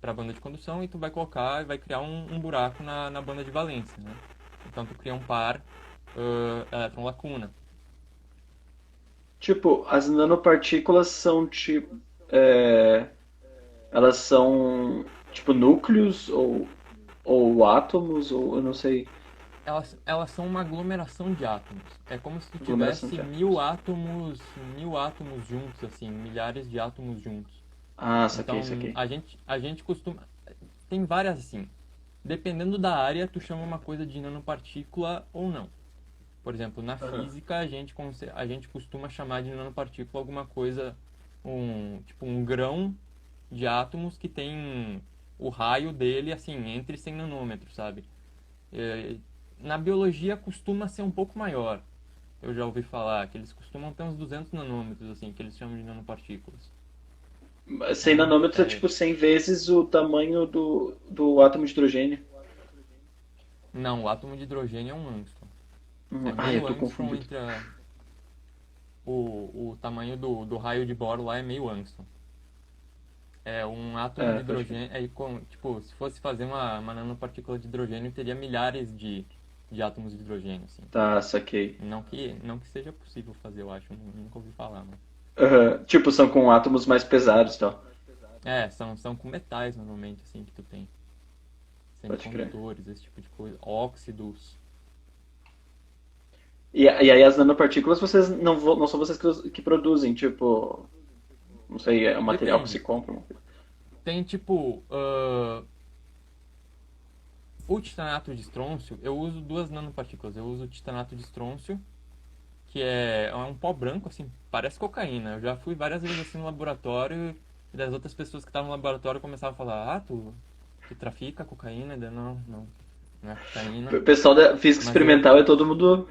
para a banda de condução, e tu vai colocar e vai criar um buraco na banda de valência, né? Então tu cria um par elétron-lacuna. Tipo, as nanopartículas são tipo. é, Elas são tipo núcleos ou átomos, ou eu não sei, Elas são uma aglomeração de átomos. É como se tu aglomeração tivesse de átomos. mil átomos juntos, assim, milhares de átomos juntos. Ah, saquei, Então, saquei. a gente costuma. Tem várias assim. Dependendo da área, tu chama uma coisa de nanopartícula ou não. Por exemplo, na Aham. física, a gente costuma chamar de nanopartícula alguma coisa, tipo um grão de átomos que tem o raio dele, assim, entre 100 nanômetros, sabe? É, na biologia costuma ser um pouco maior. Eu já ouvi falar que eles costumam ter uns 200 nanômetros, assim, que eles chamam de nanopartículas. 100 nanômetros é É, tipo 100 vezes o tamanho do átomo de hidrogênio. não, o átomo de hidrogênio é um angstrom. É Ai, eu meio tô angstrom confundido. entre o tamanho do raio de Bohr lá é meio angstrom. É um átomo É, de pode crer. hidrogênio. Tipo, se fosse fazer uma nanopartícula de hidrogênio, teria milhares de átomos de hidrogênio, assim. Tá, saquei. Não que seja possível fazer, eu acho. Nunca ouvi falar, mas. Aham. Tipo, são com átomos mais pesados e tal. São com metais normalmente, assim, que tu tem. Pode crer. Semicondutores, esse tipo de coisa. Óxidos. E aí as nanopartículas vocês não são vocês que produzem, tipo, não sei, é um material que se Depende. compra. Uma coisa. Tem tipo. O titanato de estrôncio, eu uso duas nanopartículas. Eu uso o titanato de estrôncio, que é um pó branco, assim, parece cocaína. Eu já fui várias vezes assim no laboratório e das outras pessoas que estavam no laboratório começavam a falar: Ah, tu trafica cocaína? Eu, não é cocaína. O pessoal da física Mas eu. experimental é todo mundo.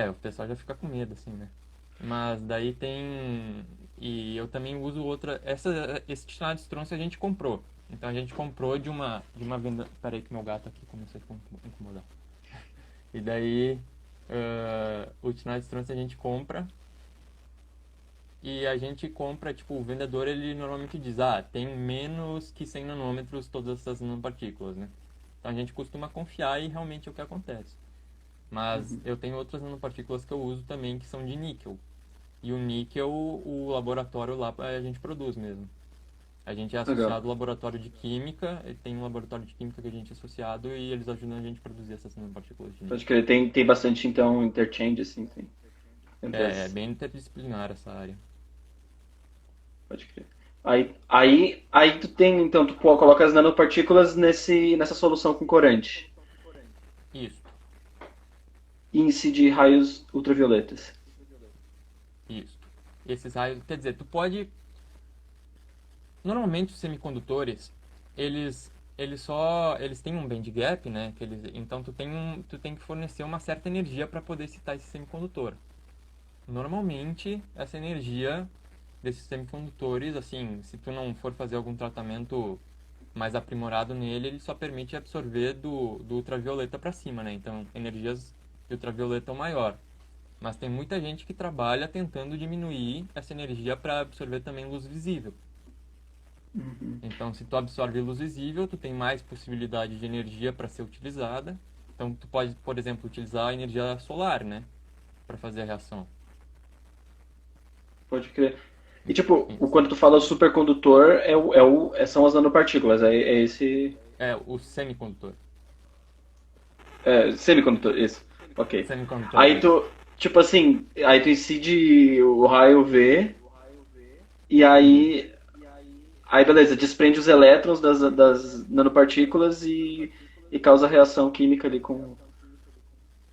O pessoal já fica com medo, assim, né? Mas daí tem. E eu também uso outra. Esse titanato de estrôncio a gente comprou. Então a gente comprou de uma venda. Peraí que meu gato aqui começou a incomodar. E daí, o titanato de estrôncio a gente compra e a gente compra, tipo, o vendedor ele normalmente diz, tem menos que 100 nanômetros todas essas nanopartículas, né? Então a gente costuma confiar e realmente é o que acontece. Mas eu tenho outras nanopartículas que eu uso também que são de níquel. E o níquel, o laboratório lá a gente produz mesmo. A gente é Legal. associado ao laboratório de química, e tem um laboratório de química que a gente é associado e eles ajudam a gente a produzir essas nanopartículas de Pode níquel. crer. Tem bastante, então, interchange, assim, tem. Entre É as. bem interdisciplinar essa área. Pode crer. Aí tu tem, então, tu coloca as nanopartículas nessa solução com corante. Isso, E incide raios ultravioletas. isso. Esses raios, quer dizer, tu pode. Normalmente os semicondutores, eles têm um band gap, né? Então tu tem que fornecer uma certa energia para poder excitar esse semicondutor. Normalmente essa energia desses semicondutores, assim, se tu não for fazer algum tratamento mais aprimorado nele, ele só permite absorver do ultravioleta para cima, né? Então, energias de ultravioleta ou maior. Mas tem muita gente que trabalha tentando diminuir essa energia para absorver também luz visível. Então, se tu absorve luz visível, tu tem mais possibilidade de energia para ser utilizada. Então, tu pode, por exemplo, utilizar a energia solar, né? para fazer a reação. Pode crer. E tipo, Isso. quando tu fala supercondutor, são as nanopartículas, é esse. É o semicondutor. É, semicondutor, isso. Ok. Semicondutor, Aí isso. tu, tipo assim, aí tu incide o raio V, e Uhum. aí beleza, desprende os elétrons das nanopartículas e causa reação química ali com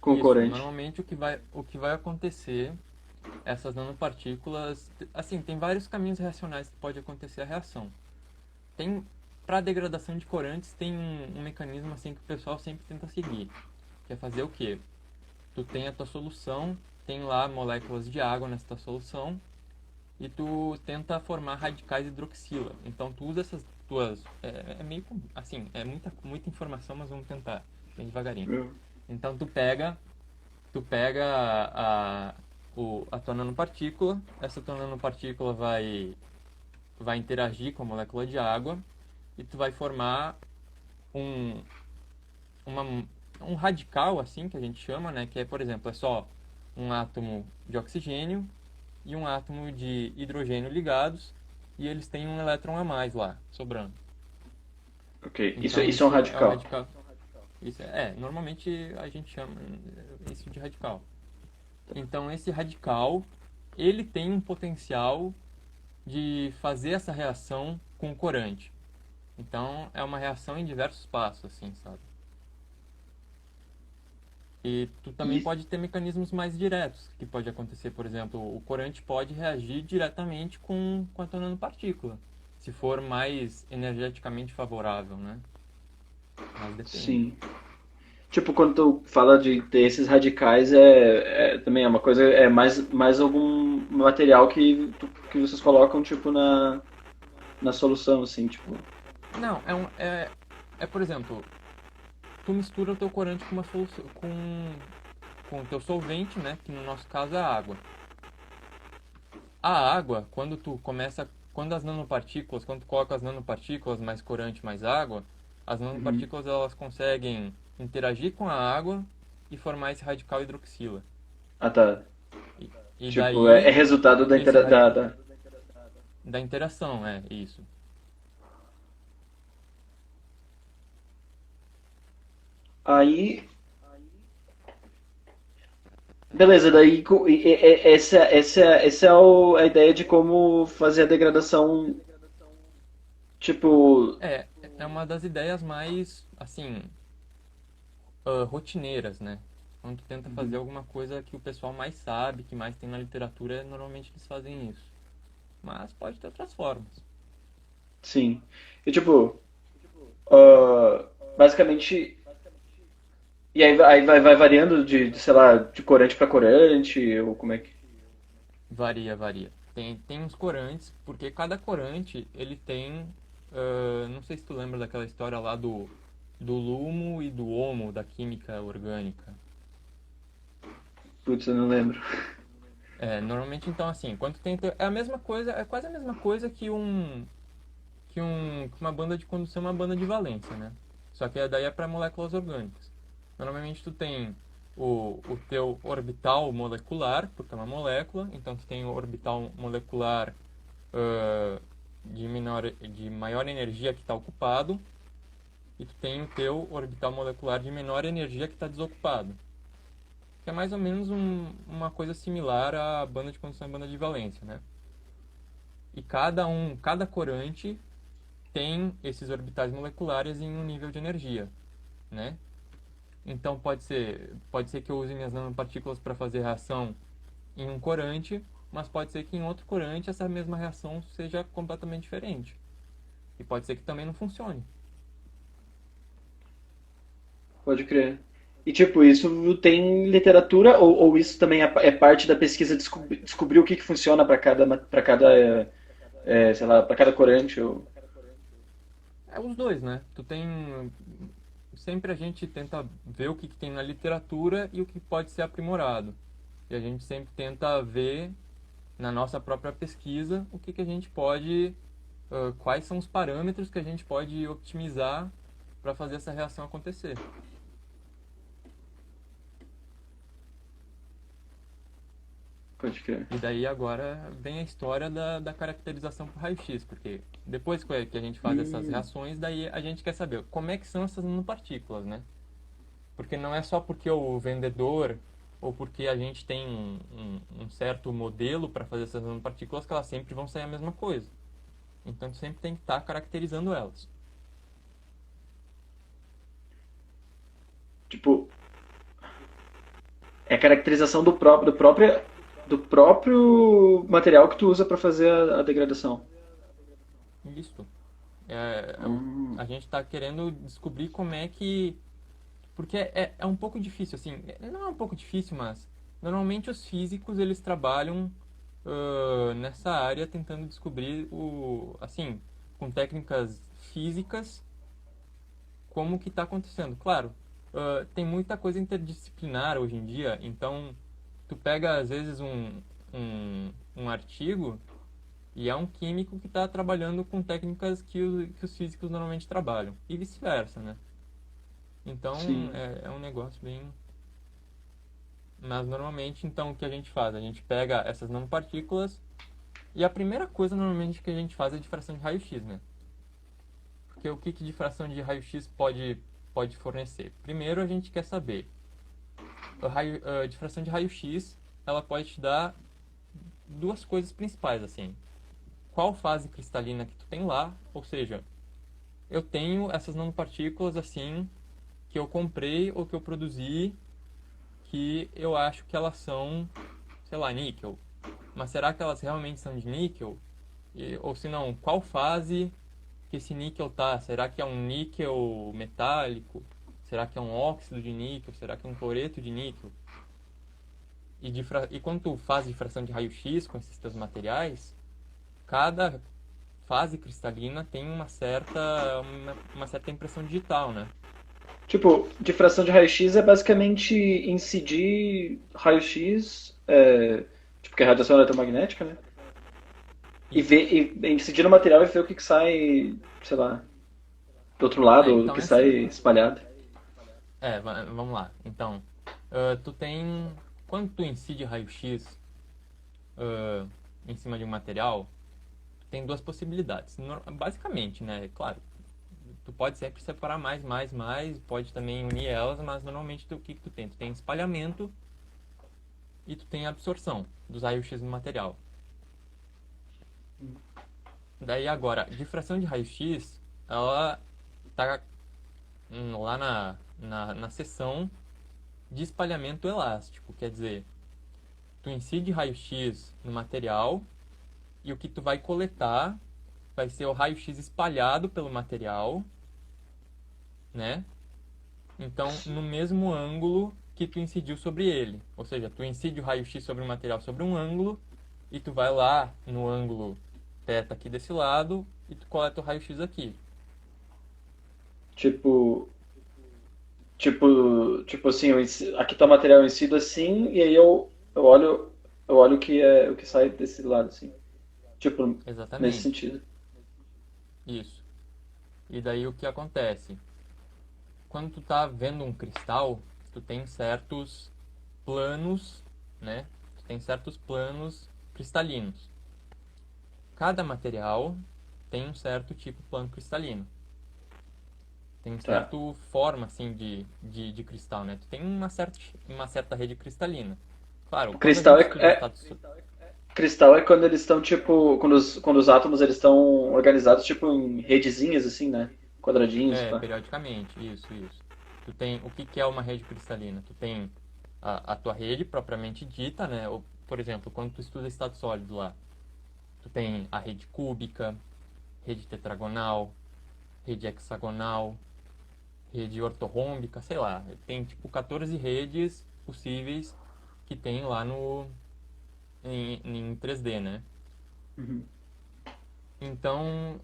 o Isso. corante. Normalmente o que vai acontecer, essas nanopartículas, assim, tem vários caminhos reacionais que pode acontecer a reação. Tem, para degradação de corantes, tem um mecanismo assim que o pessoal sempre tenta seguir, que é fazer o quê? Tu tem a tua solução, tem lá moléculas de água nessa tua solução, e tu tenta formar radicais hidroxila. Então tu usa essas tuas, é meio assim, é muita informação, mas vamos tentar bem devagarinho. Meu. Então tu pega a tua nanopartícula, essa tua nanopartícula vai interagir com a molécula de água e tu vai formar um, uma, um radical, assim, que a gente chama, né? Que é, por exemplo, é só um átomo de oxigênio e um átomo de hidrogênio ligados e eles têm um elétron a mais lá, sobrando. Ok. Então Isso é um isso é o radical. radical. Normalmente a gente chama isso de radical. Então esse radical, ele tem um potencial de fazer essa reação com o corante. Então é uma reação em diversos passos, assim, sabe? E tu também E, pode ter mecanismos mais diretos, que pode acontecer, por exemplo, o corante pode reagir diretamente com a tua nanopartícula, se for mais energeticamente favorável, né? Mas depende. sim. Tipo, quando tu fala de ter esses radicais, também é uma coisa, mais algum material que vocês colocam, tipo, na solução, assim, tipo. Não, por exemplo, tu mistura o teu corante com uma solução, com o teu solvente, né? Que no nosso caso é a água. A água, quando as nanopartículas, quando tu coloca as nanopartículas mais corante mais água, as Uhum. nanopartículas elas conseguem interagir com a água e formar esse radical hidroxila. Ah, tá. E, e Tipo, é daí resultado esse da. da interação, é isso. Aí, beleza, daí essa é a ideia de como fazer a degradação, tipo, É uma das ideias mais assim rotineiras, né? Quando tu tenta fazer alguma coisa que o pessoal mais sabe, que mais tem na literatura, normalmente eles fazem isso. Mas pode ter outras formas. sim. E tipo, ah, basicamente, e aí vai variando sei lá, de corante para corante, ou como é que. Varia, varia. Tem uns corantes, porque cada corante ele tem. Não sei se tu lembra daquela história lá do lumo e do homo da química orgânica. Putz, eu não lembro. Normalmente, então, assim, quando tem. É a mesma coisa, é quase a mesma coisa que uma banda de condução, uma banda de valência, né? Só que daí é para moléculas orgânicas. Normalmente tu tem o teu orbital molecular, porque é uma molécula, então tu tem o orbital molecular ah, de maior energia que está ocupado, e tu tem o teu orbital molecular de menor energia que está desocupado. Que é mais ou menos uma coisa similar à banda de condução e banda de valência, né? E cada corante tem esses orbitais moleculares em um nível de energia, né? Então pode ser que eu use minhas nanopartículas para fazer reação em um corante, mas pode ser que em outro corante essa mesma reação seja completamente diferente. E pode ser que também não funcione. Pode crer. E tipo, isso tem literatura ou isso também é parte da pesquisa descobrir o que funciona para cada sei lá, para cada corante ou. É os dois, né? Sempre a gente tenta ver o que tem na literatura e o que pode ser aprimorado. E a gente sempre tenta ver na nossa própria pesquisa o que a gente pode, quais são os parâmetros que a gente pode otimizar para fazer essa reação acontecer. Pode crer. E daí agora vem a história da caracterização por raio-x, porque depois que a gente faz essas Hum, reações, daí a gente quer saber como é que são essas nanopartículas, né? Porque não é só porque o vendedor ou porque a gente tem um certo modelo para fazer essas nanopartículas que elas sempre vão sair a mesma coisa. Então sempre tem que estar caracterizando elas. tipo, é a caracterização do próprio material que tu usa para fazer a degradação. Isso. Hum, A gente está querendo descobrir como é que. Porque é um pouco difícil, assim. Não é um pouco difícil, mas normalmente os físicos eles trabalham nessa área tentando descobrir assim, com técnicas físicas como que está acontecendo. Claro, tem muita coisa interdisciplinar hoje em dia, então tu pega às vezes um artigo e é um químico que está trabalhando com técnicas que os físicos normalmente trabalham, e vice-versa, né? Então sim. é um negócio bem. Mas normalmente, então, o que a gente faz? A gente pega essas nanopartículas e a primeira coisa normalmente que a gente faz é difração de raio-x, né? Porque o que difração de raio-x pode fornecer? Primeiro, a gente quer saber, a difração de raio-x, ela pode te dar duas coisas principais, assim. Qual fase cristalina que tu tem lá, ou seja, eu tenho essas nanopartículas, assim, que eu comprei ou que eu produzi, que eu acho que elas são, sei lá, níquel. Mas será que elas realmente são de níquel? Ou se não, qual fase que esse níquel tá? Será que é um níquel metálico? Será que é um óxido de níquel? Será que é um cloreto de níquel? E quando tu faz difração de raio-x com esses teus materiais, cada fase cristalina tem uma certa impressão digital, né? Tipo, difração de raio-x é basicamente incidir raio-x, tipo, que é radiação eletromagnética, né? E Isso. ver, e incidir no material e ver o que sai, sei lá, do outro lado, o Então que é sai assim. espalhado. Vamos lá. Então, tu tem. Quando tu incide raio-x ah, em cima de um material, tem duas possibilidades. Basicamente, né? Claro, tu pode sempre separar mais, pode também unir elas, mas normalmente o que tu tem? Tu tem espalhamento e tu tem absorção dos raios-x no material. Daí agora, difração de raio-x, ela tá lá na seção de espalhamento elástico, quer dizer, tu incide raio-x no material e o que tu vai coletar vai ser o raio-x espalhado pelo material, né? Então, no mesmo ângulo que tu incidiu sobre ele. Ou seja, tu incide o raio-x sobre o material sobre um ângulo e tu vai lá no ângulo θ aqui desse lado e tu coleta o raio-x aqui. Tipo, tipo assim, aqui tá o material em si assim, e aí eu olho o que sai desse lado, assim. Tipo, nesse Exatamente. sentido. Isso. E daí o que acontece? Quando tu tá vendo um cristal, tu tem certos planos, né? Tu tem certos planos cristalinos. Cada material tem um certo tipo de plano cristalino. Tem uma Tá. certa forma, assim, de cristal, né? Tu tem uma certa rede cristalina. Claro, O quando a cristal gente é, estuda é- estados... cristal é quando eles estão, tipo, quando os átomos eles estão organizados, tipo, em redezinhas, assim, né? Quadradinhos, pá. periodicamente, isso. Tu tem... O que que é uma rede cristalina? Tu tem a tua rede propriamente dita, né? Ou, por exemplo, quando tu estuda estado sólido lá, tu tem a rede cúbica, rede tetragonal, rede hexagonal, rede ortorrômbica, sei lá. Tem tipo 14 redes possíveis que tem lá em 3D, né? Uhum. Então,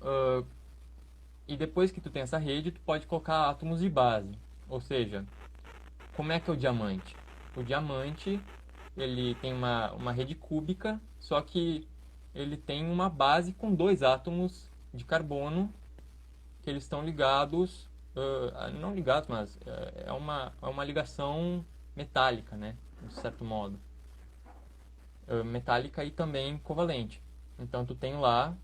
e depois que tu tem essa rede, tu pode colocar átomos de base. Ou seja, como é que é o diamante? O diamante, ele tem uma rede cúbica, só que ele tem uma base com dois átomos de carbono que eles estão ligados, não ligados, mas é uma ligação metálica, né? De certo modo. metálica e também covalente. Então tu tem lá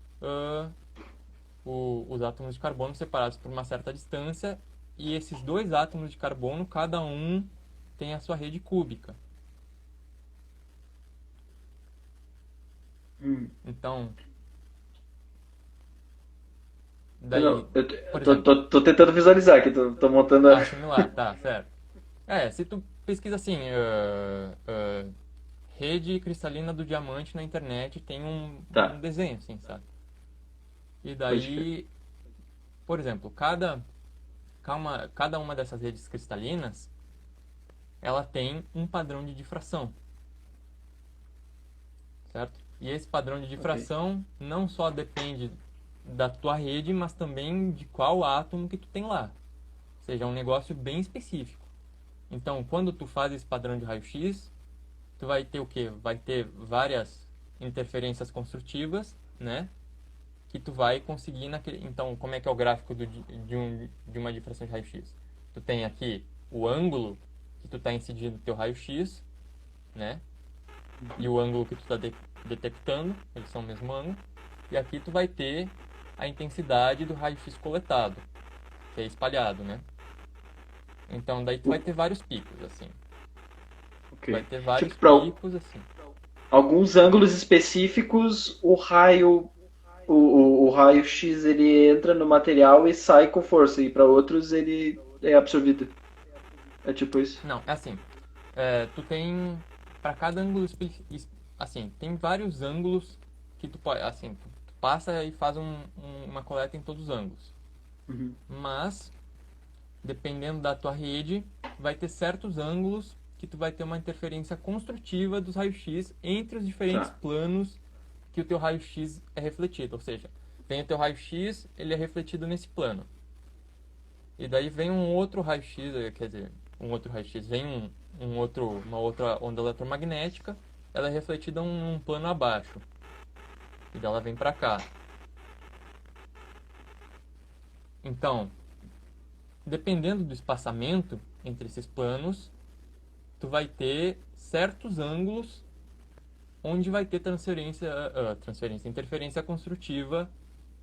os átomos de carbono separados por uma certa distância e esses dois átomos de carbono, cada um tem a sua rede cúbica. Hum. Então, Não, daí, por eu exemplo, tô tentando visualizar aqui, tô montando a... assimilar, tá, certo. Se tu pesquisa assim, rede cristalina do diamante na internet, tem um Tá, desenho, assim, sabe? E pode crer. daí, por exemplo, cada uma dessas redes cristalinas, ela tem um padrão de difração, certo? E esse padrão de Ok. difração não só depende da tua rede, mas também de qual átomo que tu tem lá. Ou seja, é um negócio bem específico. Então, quando tu faz esse padrão de raio-x, tu vai ter o quê? Vai ter várias interferências construtivas, né? Que tu vai conseguir naquele... Então, como é que é o gráfico de uma difração de raio-x? Tu tem aqui o ângulo que tu está incidindo no teu raio-x, né? E o ângulo que tu está detectando, eles são o mesmo ângulo. E aqui tu vai ter a intensidade do raio-x coletado, que é espalhado, né? Então, daí tu vai O- ter vários picos, assim. Tu vai Ok. ter Tipo, vários para picos, assim. alguns ângulos específicos, o raio X ele entra no material e sai com força, e para outros ele é absorvido. É tipo isso. Não, é assim. Tu tem para cada ângulo assim, tem vários ângulos que tu pode, assim, tu passa e faz uma coleta em todos os ângulos. Uhum. Mas dependendo da tua rede, vai ter certos ângulos que tu vai ter uma interferência construtiva dos raios-x entre os diferentes Tá. planos que o teu raio-x é refletido, ou seja, vem o teu raio-x, ele é refletido nesse plano. E daí vem um outro raio-x, quer dizer, um outro raio-x, vem uma outra onda eletromagnética, ela é refletida um plano abaixo. E daí ela vem para cá. Então, dependendo do espaçamento entre esses planos, tu vai ter certos ângulos onde vai ter interferência construtiva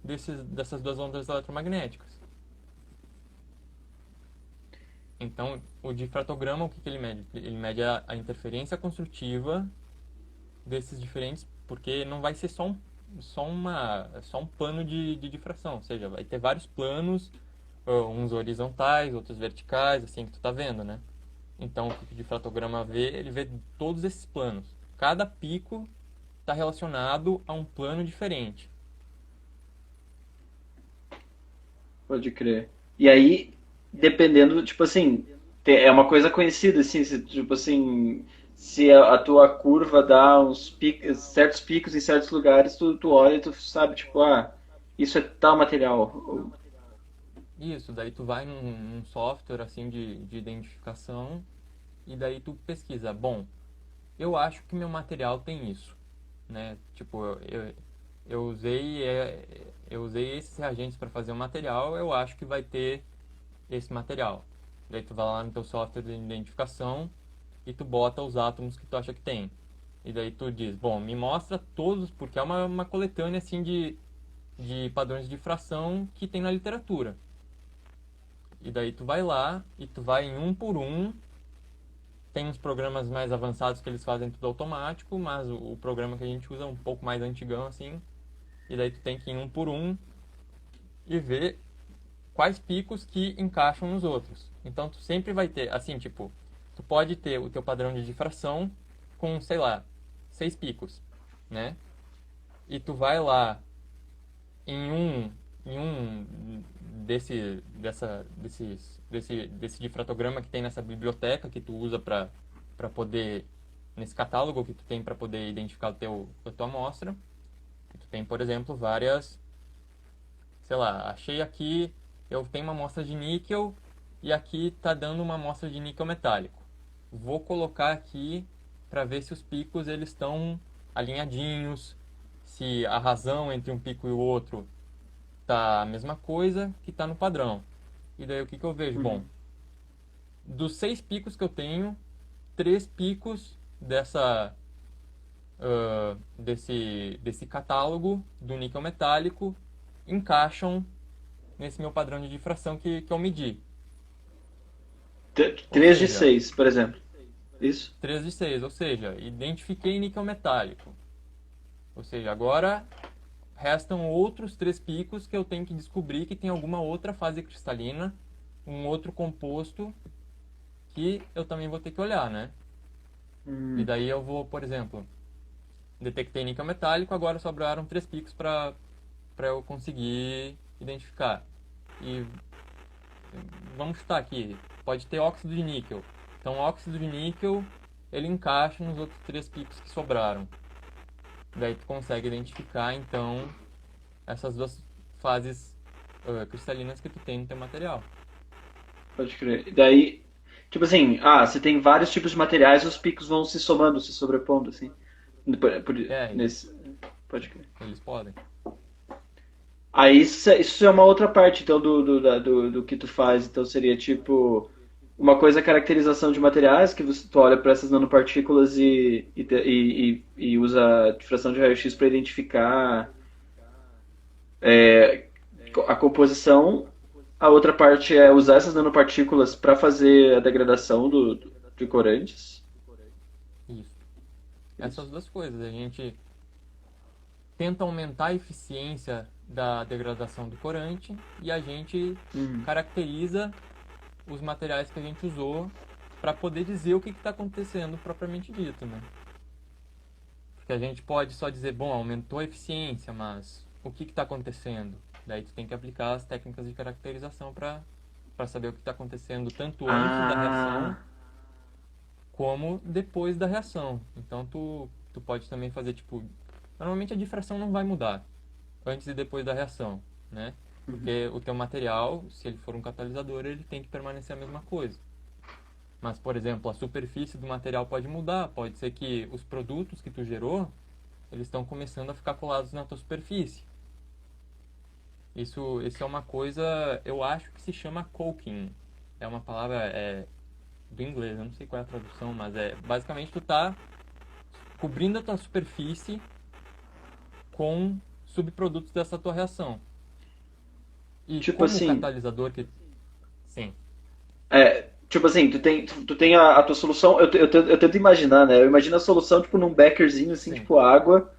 dessas duas ondas eletromagnéticas. Então, o difratograma, o que ele mede? Ele mede a interferência construtiva desses diferentes, porque não vai ser só um plano de difração, ou seja, vai ter vários planos, uns horizontais, outros verticais, assim que tu tá vendo, né? Então, o que o difratograma vê? Ele vê todos esses planos. Cada pico está relacionado a um plano diferente. Pode crer. E aí, dependendo, tipo assim, é uma coisa conhecida, assim, tipo assim, se a tua curva dá uns picos, certos picos em certos lugares, tu olha e tu sabe, tipo, ah, isso é tal material. Isso, daí tu vai num software assim de identificação e daí tu pesquisa. Bom, eu acho que meu material tem isso, né? Tipo, eu usei, eu usei esses reagentes para fazer o material, eu acho que vai ter esse material. Daí tu vai lá no teu software de identificação e tu bota os átomos que tu acha que tem. E daí tu diz, bom, me mostra todos, porque é uma coletânea assim de padrões de difração que tem na literatura. E daí tu vai lá e tu vai em um por um. Tem uns programas mais avançados que eles fazem tudo automático, mas o programa que a gente usa é um pouco mais antigão assim. E daí tu tem que ir um por um e ver quais picos que encaixam nos outros. Então tu sempre vai ter, assim, tipo, tu pode ter o teu padrão de difração com, sei lá, 6 picos, né? E tu vai lá em um desse difratograma que tem nessa biblioteca que tu usa para poder, nesse catálogo que tu tem para poder identificar a tua amostra. Tu tem, por exemplo, várias, sei lá, achei aqui, eu tenho uma amostra de níquel e aqui tá dando uma amostra de níquel metálico. Vou colocar aqui para ver se os picos eles estão alinhadinhos, se a razão entre um pico e o outro tá a mesma coisa que tá no padrão. E daí o que eu vejo? Bom, Uhum. dos 6 picos que eu tenho, 3 picos desse catálogo do níquel metálico encaixam nesse meu padrão de difração que eu medi. Ou 3 de seja, 6, por exemplo. Isso? 3 de 6, ou seja, identifiquei níquel metálico. Ou seja, agora restam outros 3 picos que eu tenho que descobrir que tem alguma outra fase cristalina, um outro composto que eu também vou ter que olhar, né? E Hum, daí eu vou, por exemplo, detectei níquel metálico, agora sobraram 3 picos para eu conseguir identificar. E vamos chutar aqui, pode ter óxido de níquel. Então, o óxido de níquel, ele encaixa nos outros 3 picos que sobraram. Daí tu consegue identificar, então, essas duas fases cristalinas que tu tem no teu material. pode crer. E daí, tipo assim, você tem vários tipos de materiais, os picos vão se somando, se sobrepondo, assim. É, Nesse, pode crer. eles podem. Aí isso é uma outra parte, então, do que tu faz. Então seria tipo. Uma coisa é a caracterização de materiais, que tu olha para essas nanopartículas e usa a difração de raio-x para identificar a composição. A outra parte é usar essas nanopartículas para fazer a degradação de corantes. Isso. Isso. Essas duas coisas. A gente tenta aumentar a eficiência da degradação do corante e a gente Hum. caracteriza os materiais que a gente usou para poder dizer o que está acontecendo propriamente dito, né? Porque a gente pode só dizer, bom, aumentou a eficiência, mas o que está acontecendo? Daí tu tem que aplicar as técnicas de caracterização para saber o que está acontecendo tanto antes da reação Ah, como depois da reação. Então tu pode também fazer tipo, normalmente a difração não vai mudar antes e depois da reação, né? Porque o teu material, se ele for um catalisador, ele tem que permanecer a mesma coisa. Mas, por exemplo, a superfície do material pode mudar. Pode ser que os produtos que tu gerou, eles estão começando a ficar colados na tua superfície. Isso é uma coisa, eu acho que se chama coating. É uma palavra do inglês, eu não sei qual é a tradução, mas basicamente tu tá cobrindo a tua superfície com subprodutos dessa tua reação. E tipo como o assim, catalisador que... Sim, tipo assim, tu tem a tua solução, eu tento imaginar, né? Eu imagino a solução, tipo, num bekerzinho, assim, sim, tipo água.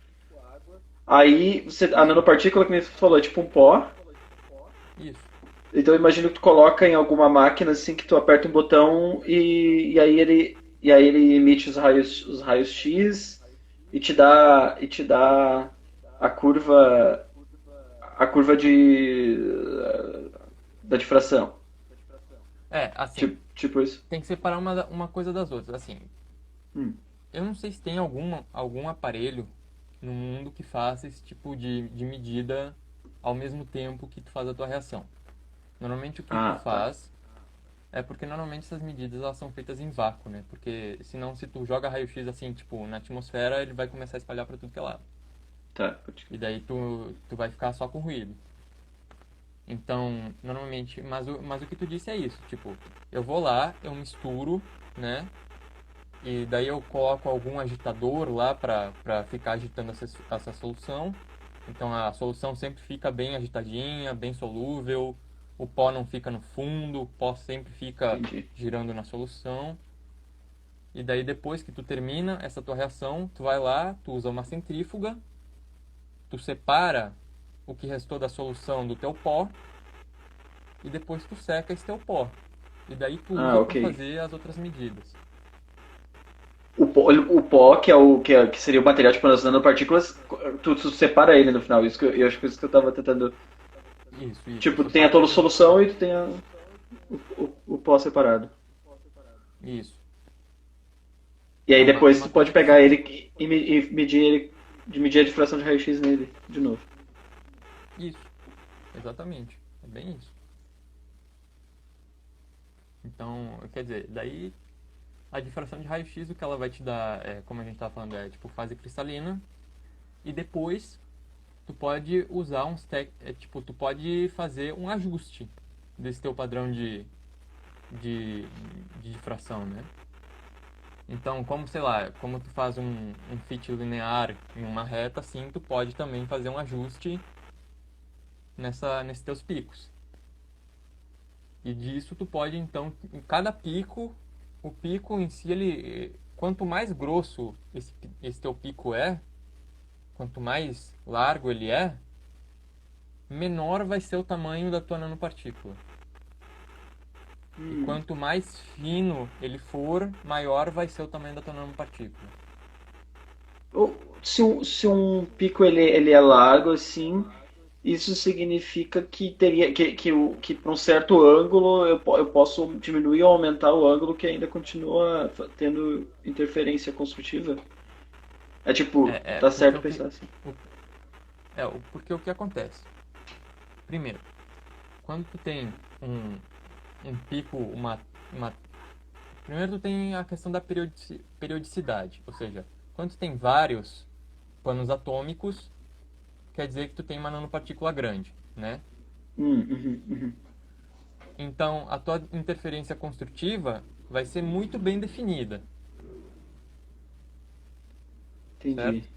Aí a nanopartícula que me falou é tipo um pó. isso. Então eu imagino que tu coloca em alguma máquina, assim, que tu aperta um botão e aí ele emite os raios X e te dá a curva, a curva da difração. Assim, Tipo isso. tem que separar uma coisa das outras. Assim, Hum. eu não sei se tem algum aparelho no mundo que faça esse tipo de medida ao mesmo tempo que tu faz a tua reação. Normalmente o que tu Ah, tá. faz é porque normalmente essas medidas elas são feitas em vácuo, né? Porque senão se tu joga raio-x assim, tipo, na atmosfera, ele vai começar a espalhar para tudo que é lado. Tá, pode E crer. daí tu vai ficar só com ruído. Então, normalmente, mas o que tu disse é isso, tipo, eu vou lá, eu misturo, né? E daí eu coloco algum agitador lá para ficar agitando essa solução. Então a solução sempre fica bem agitadinha, bem solúvel, o pó não fica no fundo, o pó sempre fica Entendi. girando na solução. E daí depois que tu termina essa tua reação, tu vai lá, tu usa uma centrífuga, tu separa o que restou da solução do teu pó e depois tu seca esse teu pó. E daí tu Ah, usa ok. para fazer as outras medidas. O pó, que seria o material tipo nas nanopartículas, tu separa ele no final. Isso que eu acho que isso que eu tava tentando. Isso, Tipo, esse tu é o tem a tua papel da solução difusão. e tu tem o pó separado. Isso. E aí É depois uma tu pode coisa que pegar fica. ele e medir ele, de medir a difração de raio-x nele de novo. Isso, exatamente. É bem isso. Então, quer dizer, daí a difração de raio-x, o que ela vai te dar, como a gente estava falando, é tipo fase cristalina. E depois tu pode usar tipo, tu pode fazer um ajuste desse teu padrão de, de difração, né? Então, como, sei lá, como tu faz um fit linear em uma reta, assim, tu pode também fazer um ajuste nesses teus picos. E disso tu pode, então, em cada pico, o pico em si, quanto mais grosso esse teu pico é, quanto mais largo ele é, menor vai ser o tamanho da tua nanopartícula. E Hum. quanto mais fino ele for, maior vai ser o tamanho da tua nanopartícula. Se um pico ele é largo assim, isso significa que teria que para um certo ângulo eu posso diminuir ou aumentar o ângulo que ainda continua tendo interferência construtiva? É tipo, tá Porque certo pensar assim. o, porque o que acontece? Primeiro, quando tu tem um pico, uma... Primeiro tu tem a questão da periodicidade, ou seja, quando tu tem vários panos atômicos, quer dizer que tu tem uma nanopartícula grande, né? Uhum. Então, a tua interferência construtiva vai ser muito bem definida, Entendi. certo?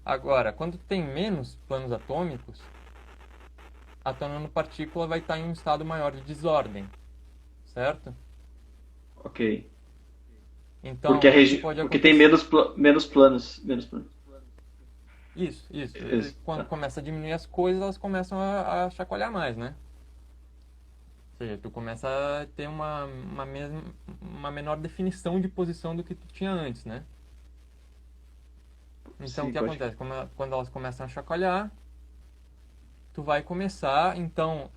Agora, quando tu tem menos panos atômicos, a tua nanopartícula vai estar em um estado maior de desordem, certo? Ok. Então, o que que pode Porque tem acontecer? menos planos. Menos planos. Isso. Isso, Quando tá. começa a diminuir as coisas, elas começam a chacoalhar mais, né? Ou seja, tu começa a ter uma menor definição de posição do que tu tinha antes, né? Então, o Sim, que pode. acontece? Quando elas começam a chacoalhar, tu vai começar, então,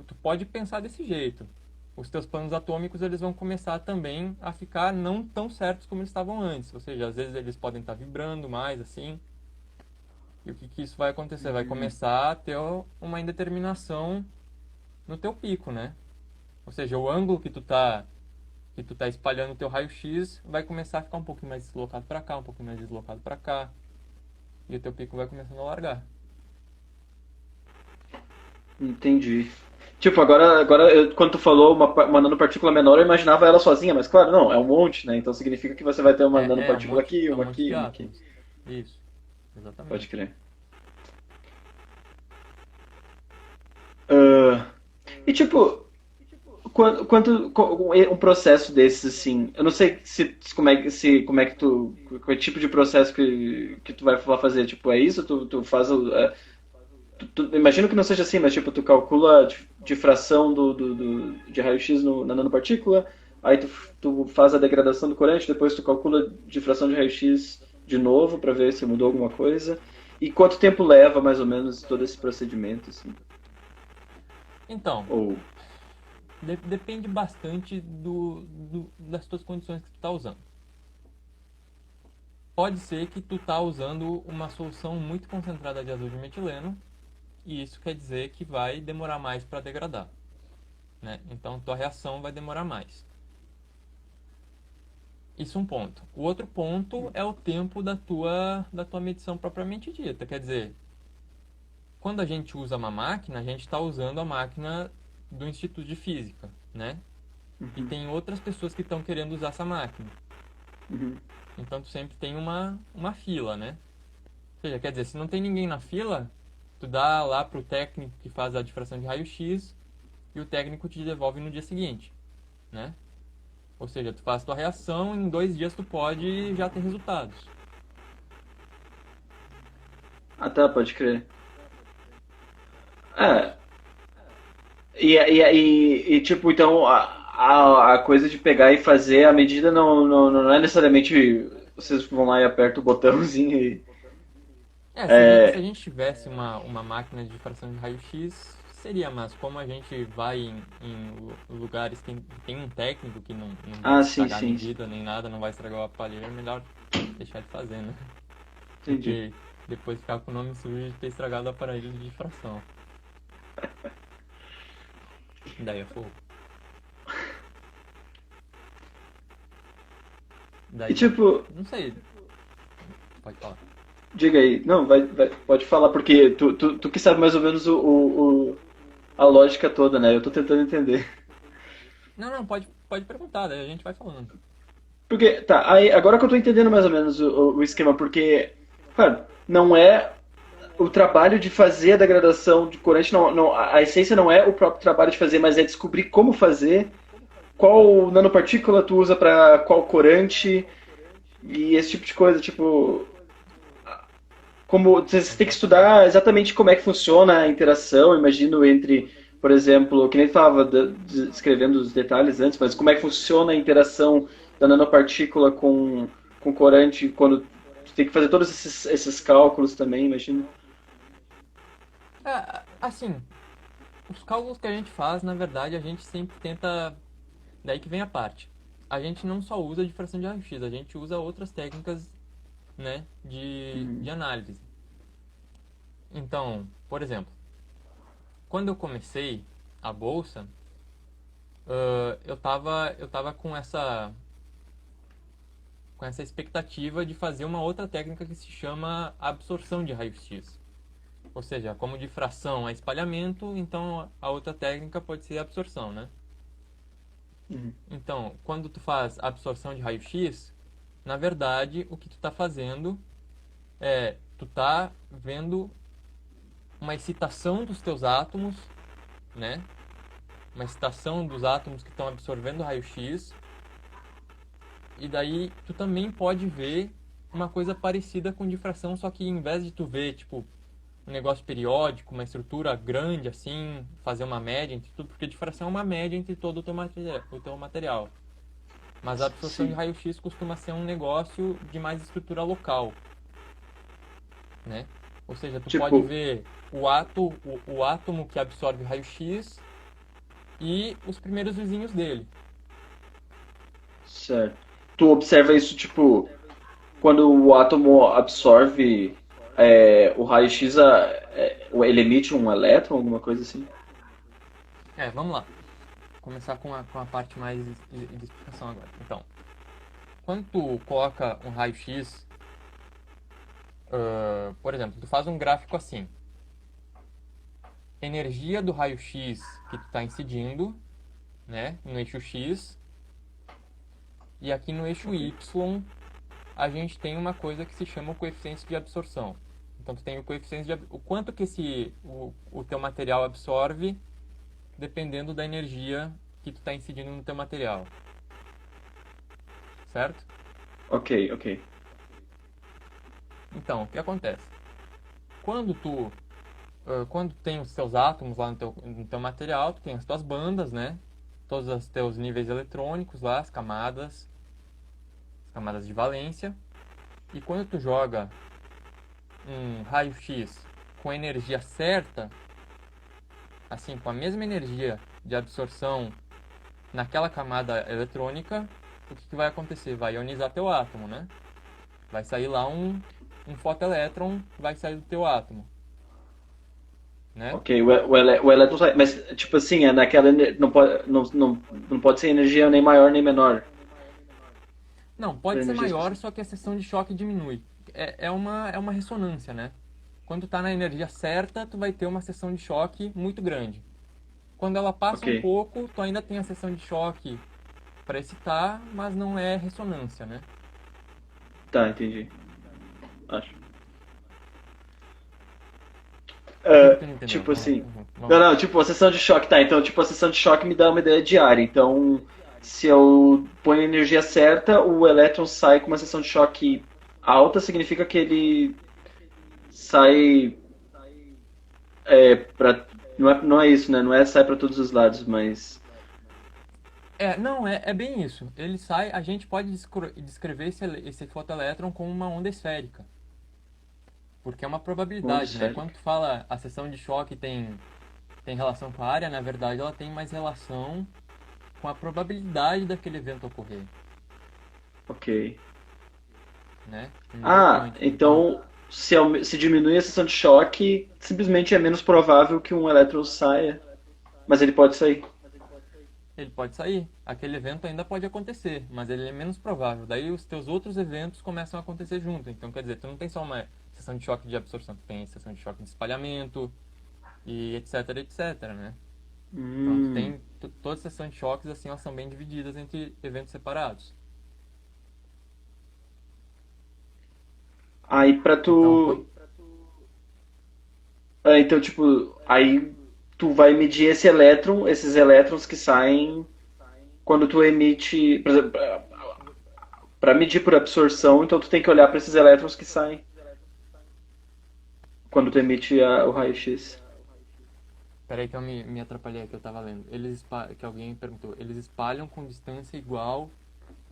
tu pode pensar desse jeito. Os teus planos atômicos, eles vão começar também a ficar não tão certos como eles estavam antes. Ou seja, às vezes eles podem estar vibrando mais, assim. E o que que isso vai acontecer? Vai Uhum. começar a ter uma indeterminação no teu pico, né? Ou seja, o ângulo que tu tá espalhando o teu raio-x vai começar a ficar um pouquinho mais deslocado para cá, um pouquinho mais deslocado para cá. E o teu pico vai começando a largar. Entendi. Tipo, quando tu falou uma nanopartícula menor, eu imaginava ela sozinha, mas claro, não, é um monte, né? Então significa que você vai ter uma nanopartícula aqui, É um uma monte aqui, de uma aqui. átomos. Isso, Pode exatamente. crer. Ah, e tipo, um processo desses, assim, eu não sei como é que qual é o tipo de processo que tu vai fazer, tipo, é isso? Tu faz imagino que não seja assim, mas tipo, tu calcula a difração de raio-x na nanopartícula, aí tu faz a degradação do corante, depois tu calcula a difração de raio-x de novo para ver se mudou alguma coisa. E quanto tempo leva, mais ou menos, todo esse procedimento, assim? Então, Ou... depende bastante das tuas condições que tu tá usando. Pode ser que tu tá usando uma solução muito concentrada de azul de metileno, e isso quer dizer que vai demorar mais para degradar, né? Então, tua reação vai demorar mais. Isso é um ponto. O outro ponto é o tempo da tua medição propriamente dita. Quer dizer, quando a gente usa uma máquina, a gente está usando a máquina do Instituto de Física, né? E Uhum, tem outras pessoas que estão querendo usar essa máquina. uhum. Então tu sempre tem uma fila, né? Ou seja, quer dizer, se não tem ninguém na fila, tu dá lá pro técnico que faz a difração de raio-x e o técnico te devolve no dia seguinte, né? Ou seja, tu faz tua reação, em 2 dias tu pode já ter resultados. Ah, tá, pode crer. É, tipo, então, a coisa de pegar e fazer a medida não é necessariamente vocês vão lá e apertam o botãozinho e... Se a É... gente tivesse uma máquina de difração de raio-x, seria, mas como a gente vai em lugares que tem um técnico que não vai Ah, sim, estragar a sim. medida nem nada, não vai estragar o aparelho, é melhor deixar de fazer, né? Do Entendi. que depois ficar com o nome sujo de ter estragado o aparelho de difração. Daí é fogo. E Daí, tipo, não sei, pode falar. diga aí. Não, pode falar, porque tu que sabe mais ou menos a lógica toda, né? Eu tô tentando entender. Não, pode perguntar, daí a gente vai falando. Porque, tá, aí, agora que eu tô entendendo mais ou menos o esquema, porque, claro, não é o trabalho de fazer a degradação de corante, a essência não é o próprio trabalho de fazer, mas é descobrir como fazer, qual nanopartícula tu usa para qual corante e esse tipo de coisa, tipo, como você tem que Exatamente. estudar exatamente como é que funciona a interação, imagino, entre, por exemplo, que nem falava descrevendo os detalhes antes, mas como é que funciona a interação da nanopartícula com corante quando tu tem que fazer todos esses cálculos também, imagino. Assim, os cálculos que a gente faz, na verdade, a gente sempre tenta. Daí que vem a parte. A gente não só usa difração de raio-x, a gente usa outras técnicas, né, de Uhum. análise. Então, por exemplo, quando eu comecei a bolsa, eu tava com essa expectativa de fazer uma outra técnica que se chama absorção de raio-x. Ou seja, como difração é espalhamento, então a outra técnica pode ser absorção, né? Uhum. Então, quando tu faz absorção de raio-x, na verdade, o que tu está fazendo é tu tá vendo uma excitação dos teus átomos, né? Uma excitação dos átomos que estão absorvendo raio-x, e daí tu também pode ver uma coisa parecida com difração, só que em vez de tu ver, tipo, um negócio periódico, uma estrutura grande assim, fazer uma média entre tudo, porque difração é uma média entre todo o teu material. Mas a absorção de Sim. raio-x costuma ser um negócio de mais estrutura local, né? Ou seja, tu pode Tipo, ver o átomo que absorve raio-x e os primeiros vizinhos dele. certo. Tu observa isso, tipo, quando o átomo absorve o raio-x, ele emite um elétron, alguma coisa assim? Vamos lá. Vou começar com a parte mais de explicação agora. Então, quando tu coloca um raio-x, por exemplo, tu faz um gráfico assim. Energia do raio-x que tu está incidindo, né, no eixo X, e aqui no eixo Ok. Y a gente tem uma coisa que se chama o coeficiente de absorção. Então tu tem o coeficiente o quanto que o teu material absorve dependendo da energia que tu está incidindo no teu material, certo? Ok, ok. Então, o que acontece? Quando quando tem os seus átomos lá no teu material, tu tem as tuas bandas, né? Todos os teus níveis eletrônicos lá, as camadas de valência. E quando tu joga um raio-x com a energia certa, assim, com a mesma energia de absorção naquela camada eletrônica, o que vai acontecer? Vai ionizar teu átomo, né? Vai sair lá um fotoelétron, vai sair do teu átomo, né? Ok, o elétron sai. Mas, tipo assim, é naquela. Não pode, não pode ser energia nem maior nem menor. Não, Para pode ser energia maior, específica. só que a seção de choque diminui. É uma ressonância, né? Quando tu tá na energia certa, tu vai ter uma seção de choque muito grande. Quando ela passa Ok, um pouco, tu ainda tem a seção de choque para excitar, mas não é ressonância, né? tá, entendi. Acho. O que que tu não entendeu? Tipo assim. Vamos Não, lá. não, tipo, a sessão de choque, tá. Então, tipo, a sessão de choque me dá uma ideia de área. Então, se eu ponho a energia certa, o elétron sai com uma sessão de choque alta, significa que ele sai pra. Não é isso, né? Não é sai para todos os lados, mas. Não, é bem isso. Ele sai, a gente pode descrever esse fotoelétron como uma onda esférica, porque é uma Onda probabilidade, né? Quando esférica. tu fala a seção de choque tem relação com a área, na verdade ela tem mais relação com a probabilidade daquele evento ocorrer, Ok. né? Um nível Ah, quântico. Então, então se diminui a seção de choque, simplesmente é menos provável que um elétron saia. Mas ele pode sair. ele pode sair. Aquele evento ainda pode acontecer, mas ele é menos provável. Daí os teus outros eventos começam a acontecer junto. Então, quer dizer, tu não tem só uma seção de choque de absorção, tu tem seção de choque de espalhamento e etc, etc, né? Então, tu Hum, tem todas as seções de choques assim, elas são bem divididas entre eventos separados. Aí pra Então, tu. Então, tipo, aí tu vai medir esse elétron, esses elétrons que saem quando tu emite. Por exemplo, para medir por absorção, então tu tem que olhar para esses elétrons que saem quando tu emite o raio-x. peraí que eu me atrapalhei que eu tava lendo. Que alguém perguntou, eles espalham com distância igual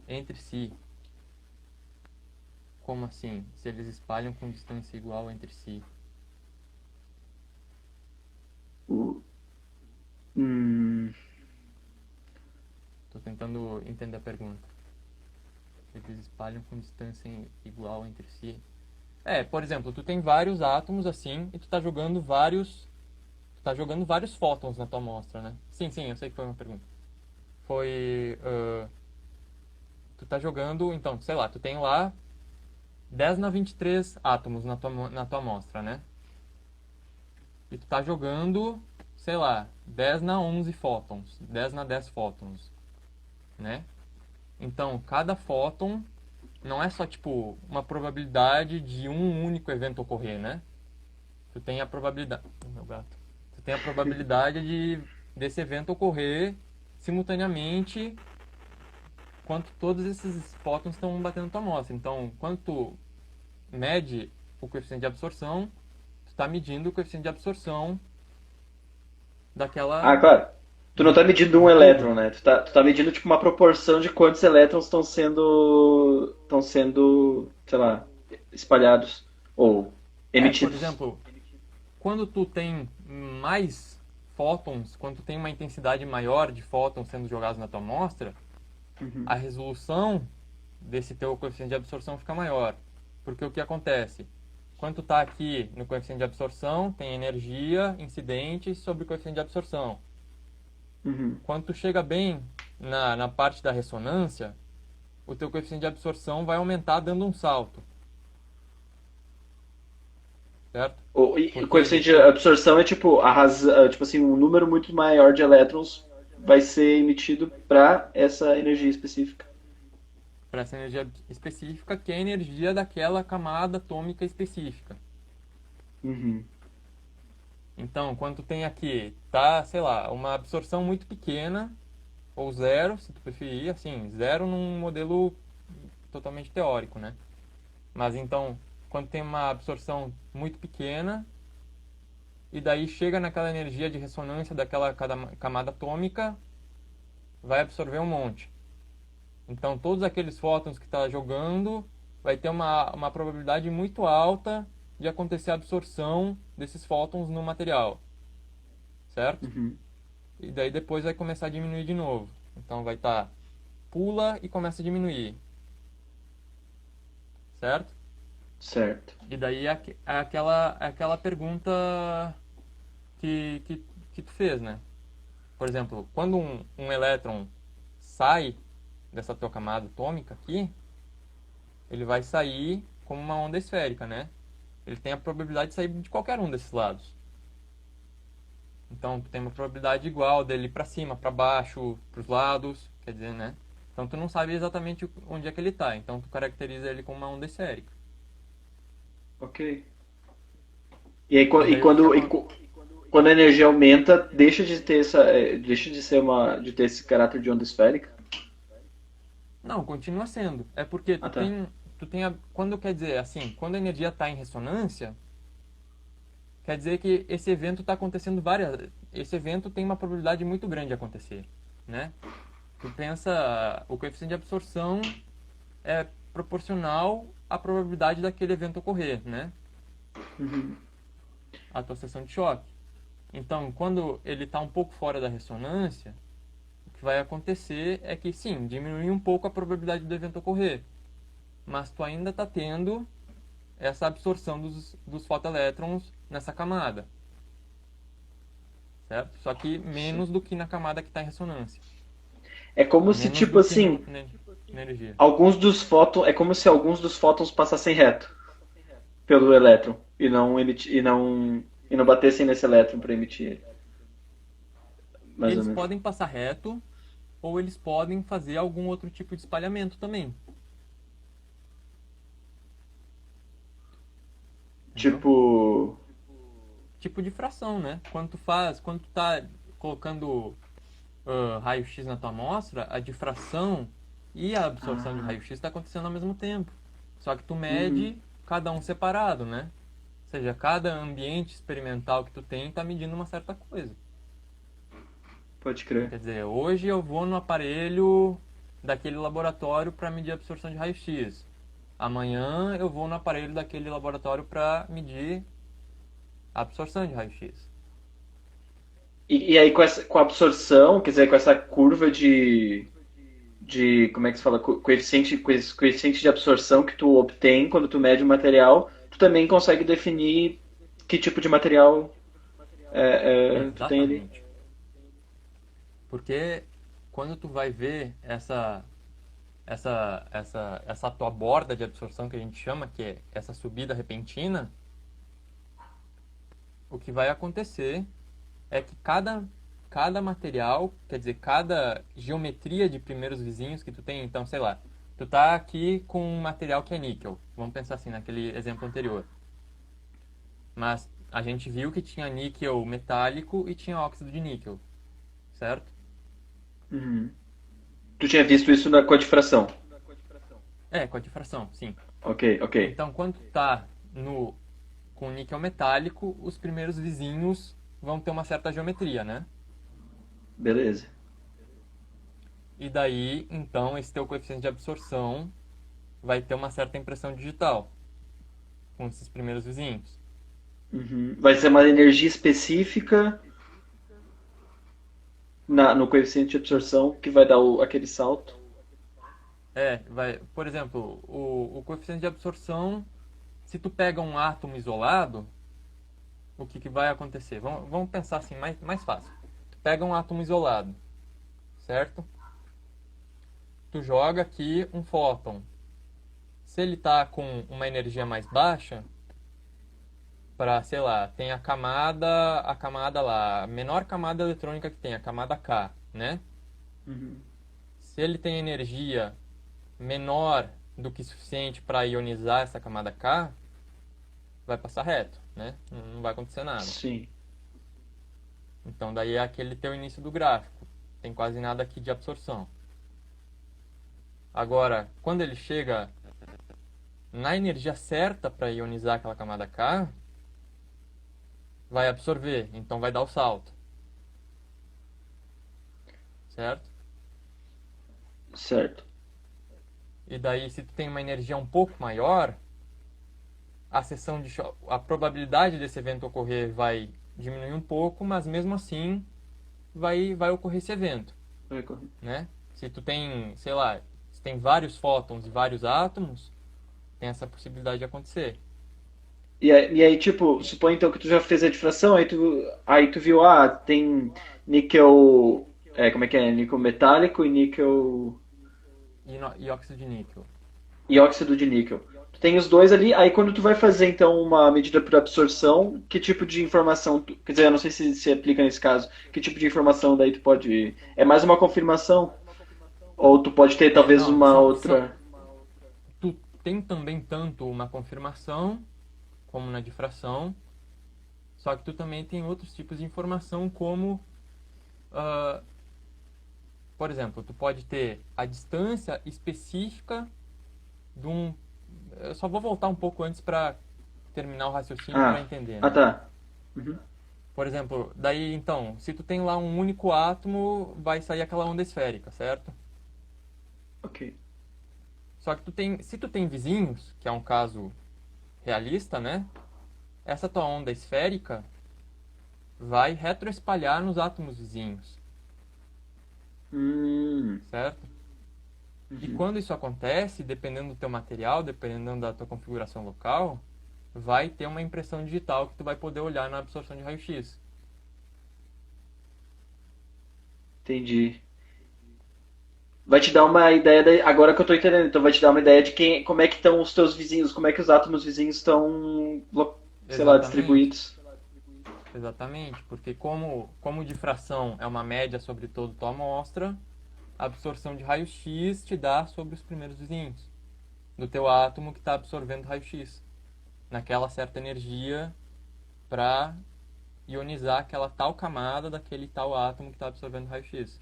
entre si. Como assim? Se eles espalham com distância igual entre si? Hum, Tô tentando entender a pergunta. Se eles espalham com distância igual entre si. Por exemplo, tu tem vários átomos assim e tu tá jogando vários fótons na tua amostra, né? Sim, sim, eu sei que foi uma pergunta. Foi, tu tá jogando, então, sei lá, tu tem lá 10 na 23 átomos na tua amostra, né? E tu tá jogando, sei lá, 10 na 11 fótons, 10 na 10 fótons, né? Então, cada fóton não é só, tipo, uma probabilidade de um único evento ocorrer, né? Tu tem a probabilidade... Oh, meu gato. Tu tem a probabilidade desse evento ocorrer simultaneamente quando todos esses fótons estão batendo tua amostra. Então, quando tu mede o coeficiente de absorção, tu está medindo o coeficiente de absorção daquela claro. Tu não tá medindo um de tudo, elétron, né? né? Tu tá medindo tipo uma proporção de quantos elétrons estão sendo, sei lá, espalhados ou Por emitidos. exemplo, quando tu tem mais fótons, quando tu tem uma intensidade maior de fótons sendo jogados na tua amostra, a resolução desse teu coeficiente de absorção fica maior. Porque o que acontece? Quando tu está aqui no coeficiente de absorção, tem energia incidente sobre o coeficiente de absorção. Uhum. Quando tu chega bem na parte da ressonância, o teu coeficiente de absorção vai aumentar dando um salto, certo? O Porque coeficiente de absorção é tipo tipo assim, um número muito maior de elétrons vai ser emitido para essa energia específica. para essa energia específica, que é a energia daquela camada atômica específica. Uhum. Então, quando tu tem aqui, tá, sei lá, uma absorção muito pequena, ou zero, se tu preferir, assim, zero num modelo totalmente teórico, né? Mas então, quando tem uma absorção muito pequena, e daí chega naquela energia de ressonância daquela camada atômica, vai absorver um monte. Então, todos aqueles fótons que está jogando, vai ter uma probabilidade muito alta de acontecer a absorção desses fótons no material, certo? Uhum. E daí depois vai começar a diminuir de novo. Então, vai estar pula e começa a diminuir, certo? Certo. E daí é aquela pergunta que, que, que tu fez, né? Por exemplo, quando um elétron sai dessa tua camada atômica aqui, ele vai sair como uma onda esférica, né? Ele tem a probabilidade de sair de qualquer um desses lados. Então, tu tem uma probabilidade igual dele ir para cima, para baixo, para os lados, quer dizer, né? Então, tu não sabe exatamente onde é que ele está. Então, tu caracteriza ele como uma onda esférica. Ok. E aí, E daí, o que que acontece? quando a energia aumenta, deixa de ser de ter esse caráter de onda esférica? Não, continua sendo. É porque Ah, tá. quando quer dizer assim, quando a energia está em ressonância, quer dizer que esse evento está acontecendo esse evento tem uma probabilidade muito grande de acontecer, né? Tu pensa, o coeficiente de absorção é proporcional à probabilidade daquele evento ocorrer, né? Uhum. A tua seção de choque. Então, quando ele está um pouco fora da ressonância, o que vai acontecer é que sim, diminui um pouco a probabilidade do evento ocorrer, mas tu ainda está tendo essa absorção dos fotoelétrons nessa camada, certo? Só que menos do que na camada que está em ressonância, É como se, menos tipo do que assim, na energia. é como se alguns dos fótons passassem reto pelo elétron e não batessem nesse elétron para emitir ele. Mais ou Eles menos. podem passar reto ou eles podem fazer algum outro tipo de espalhamento também. entendeu? Tipo. Tipo de fração, né? Quando tu tá colocando raio-x na tua amostra, a difração e a absorção de Ah, raio-x está acontecendo ao mesmo tempo. Só que tu uhum, mede cada um separado, né? Ou seja, cada ambiente experimental que tu tem está medindo uma certa coisa. pode crer. Quer dizer, hoje eu vou no aparelho daquele laboratório para medir a absorção de raio-x. Amanhã eu vou no aparelho daquele laboratório para medir a absorção de raio-x. E aí com a absorção, quer dizer, com essa curva de como é que se fala, coeficiente de absorção que tu obtém quando tu mede o material, tu também consegue definir que tipo de material tu tem ali. Exatamente. Porque quando tu vai ver essa tua borda de absorção que a gente chama, que é essa subida repentina, o que vai acontecer é que cada material, quer dizer, cada geometria de primeiros vizinhos que tu tem, então, sei lá, tu tá aqui com um material que é níquel, vamos pensar assim, naquele exemplo anterior. Mas a gente viu que tinha níquel metálico e tinha óxido de níquel, certo? Uhum. Tu tinha visto isso com a difração. É, com a difração, sim. Ok, ok. Então, quando tu tá no com níquel metálico, os primeiros vizinhos vão ter uma certa geometria, né? Beleza. E daí, então, esse teu coeficiente de absorção vai ter uma certa impressão digital com esses primeiros vizinhos. Uhum. Vai ser uma energia específica no coeficiente de absorção que vai dar aquele salto. Por exemplo, o coeficiente de absorção, se tu pega um átomo isolado, o que vai acontecer? Vamos pensar assim, mais fácil. Tu pega um átomo isolado, certo? Tu joga aqui um fóton. Se ele está com uma energia mais baixa, para, sei lá, tem a camada lá, a menor camada eletrônica que tem, a camada K, né? Uhum. Se ele tem energia menor do que suficiente para ionizar essa camada K, vai passar reto, né? Não vai acontecer nada. Sim. Então daí é aquele teu início do gráfico. Tem quase nada aqui de absorção. Agora, quando ele chega na energia certa para ionizar aquela camada K, vai absorver, então vai dar o salto, certo? Certo. E daí, se tu tem uma energia um pouco maior, a probabilidade desse evento ocorrer vai diminuir um pouco, mas mesmo assim vai ocorrer esse evento, Vai correr. né? Se tu tem, sei lá, se tem vários fótons e vários átomos, tem essa possibilidade de acontecer. E aí, tipo, supõe então que tu já fez a difração, aí tu viu, tem níquel, como é que é? Níquel metálico e níquel E óxido de níquel. e óxido de níquel. Tu tem os dois ali, aí quando tu vai fazer então uma medida por absorção, que tipo de informação, quer dizer, eu não sei se aplica nesse caso, que tipo de informação daí tu pode, é mais uma confirmação? Ou tu pode ter talvez Não, uma outra. tu tem também tanto uma confirmação como na difração, só que tu também tem outros tipos de informação como ah, por exemplo, tu pode ter a distância específica de um. Eu só vou voltar um pouco antes para terminar o raciocínio para Ah, entender, ah né? tá. Uhum. Por exemplo, daí então, se tu tem lá um único átomo, vai sair aquela onda esférica, certo? Ok. Só que se tu tem vizinhos, que é um caso realista, né? Essa tua onda esférica vai retroespalhar nos átomos vizinhos, Hum, certo? E uhum. quando isso acontece, dependendo do teu material, dependendo da tua configuração local, vai ter uma impressão digital que tu vai poder olhar na absorção de raio-x. Entendi. Vai te dar uma ideia agora que eu tô entendendo, então vai te dar uma ideia de como é que estão os teus vizinhos, como é que os átomos vizinhos estão, sei lá, Exatamente, distribuídos. exatamente, porque como difração é uma média sobre toda a tua amostra, a absorção de raio-x te dá sobre os primeiros vizinhos do teu átomo que está absorvendo raio-x, naquela certa energia para ionizar aquela tal camada daquele tal átomo que está absorvendo raio-x.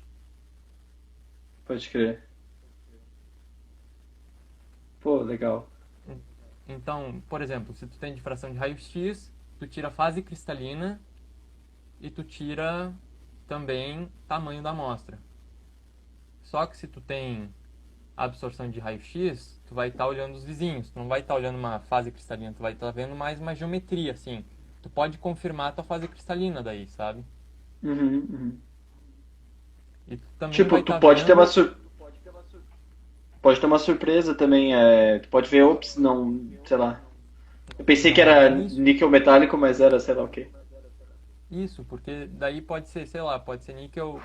Pode crer. Pô, legal. Então, por exemplo, se tu tem difração de raio-x, tu tira a fase cristalina e tu tira também tamanho da amostra. Só que se tu tem absorção de raio-x, tu vai estar olhando os vizinhos, tu não vai estar olhando uma fase cristalina, tu vai estar vendo mais uma geometria, assim. Tu pode confirmar a tua fase cristalina daí, sabe? Uhum, uhum. E tu também Tipo, vai tu estar pode ter uma vendo... sur... pode ter uma surpresa também. Tu pode ver, ops, não, sei lá. Eu pensei que Não é era bem isso. níquel metálico, mas era sei lá o quê. Isso, porque daí pode ser, sei lá, pode ser níquel,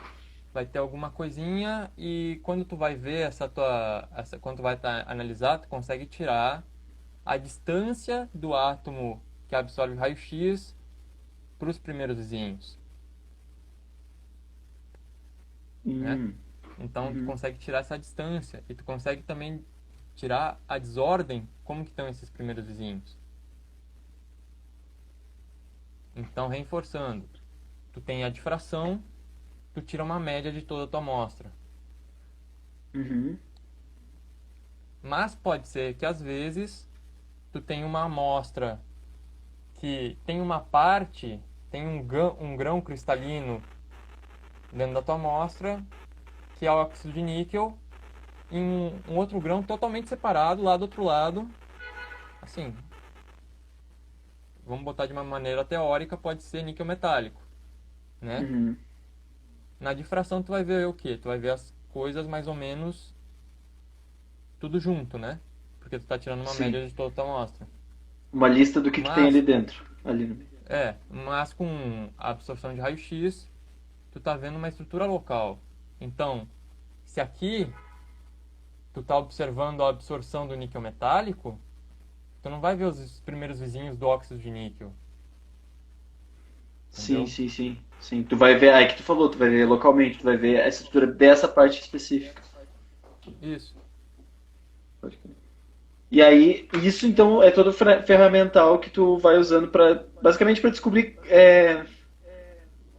vai ter alguma coisinha e quando tu vai ver quando tu vai analisar, tu consegue tirar a distância do átomo que absorve raio-x para os primeiros vizinhos, né? Hum, Então tu uhum, consegue tirar essa distância e tu consegue também tirar a desordem, como que estão esses primeiros vizinhos. Então, reforçando, tu tem a difração, tu tira uma média de toda a tua amostra. uhum, Mas pode ser que às vezes tu tem uma amostra que tem uma parte, tem um grão cristalino dentro da tua amostra, que é o óxido de níquel, em um outro grão totalmente separado, lá do outro lado. Assim, vamos botar de uma maneira teórica, pode ser níquel metálico, né? uhum. Na difração tu vai ver o quê? Tu vai ver as coisas mais ou menos tudo junto, né? Porque tu tá tirando uma Sim. média de toda a tua amostra. Uma lista do que tem ali Mas, dentro. Ali no meio. mas com a absorção de raio-x, tu tá vendo uma estrutura local. Então, se aqui tu tá observando a absorção do níquel metálico, tu não vai ver os primeiros vizinhos do óxido de níquel, Sim, entendeu? sim, sim. Sim. Tu vai ver, aí que tu falou, tu vai ver localmente, tu vai ver a estrutura dessa parte específica. Isso, Pode crer. E aí, isso então é todo ferramental que tu vai usando para basicamente para descobrir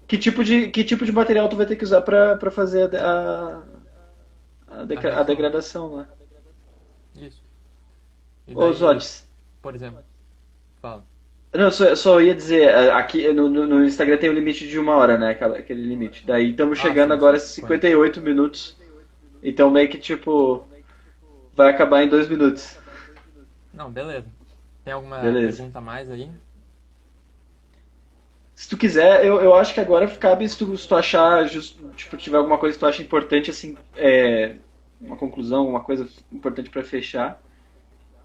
que tipo de material tu vai ter que usar para fazer a a reação. degradação lá. Isso. E Ô, daí, Zotes, por exemplo, fala. não, só ia dizer, aqui no Instagram tem o limite de 1 hora, né? Aquele limite. Daí estamos Ah, chegando sim, agora a sim, conheço. 58 minutos. Então meio que tipo, vai acabar em 2 minutos. Não, beleza. Tem alguma Beleza. pergunta a mais aí? Se tu quiser, eu acho que agora cabe se tu achar, tipo, tiver alguma coisa que tu acha importante, assim, uma conclusão, uma coisa importante para fechar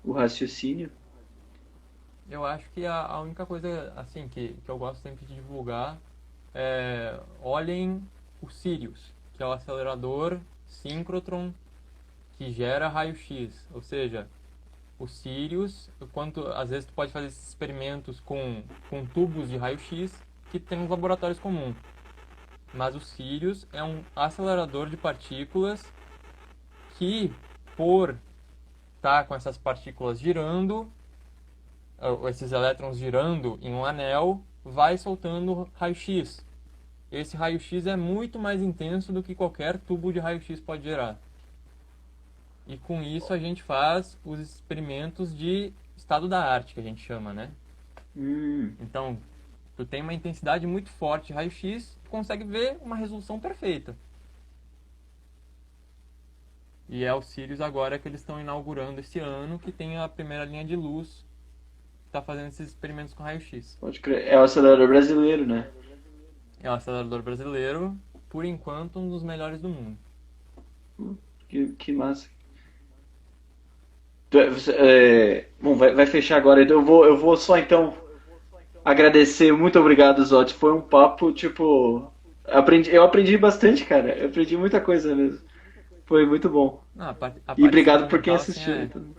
o raciocínio. Eu acho que a única coisa assim que eu gosto sempre de divulgar é olhem o Sirius, que é o acelerador síncrotron que gera raio-x. Ou seja, o Sirius, quanto às vezes tu pode fazer esses experimentos com tubos de raio-x que tem nos laboratórios comuns. Mas o Sirius é um acelerador de partículas que, por estar com essas partículas girando, esses elétrons girando em um anel, vai soltando raio-x. Esse raio-x é muito mais intenso do que qualquer tubo de raio-x pode gerar. E com isso a gente faz os experimentos de estado da arte, que a gente chama, né? Hum, Então, tu tem uma intensidade muito forte de raio-x, tu consegue ver uma resolução perfeita. E é o Sirius agora que eles estão inaugurando esse ano, que tem a primeira linha de luz que está fazendo esses experimentos com raio-x. pode crer. É o acelerador brasileiro, né? É o acelerador brasileiro, por enquanto, um dos melhores do mundo. Que massa. Bom, vai fechar agora. Então eu vou só então agradecer. Muito obrigado, Zotti. Foi um papo, tipo. Eu aprendi bastante, cara. Eu aprendi muita coisa mesmo. Foi muito bom. Ah, a E parte obrigado por quem fundamental, assim, assistiu aí também.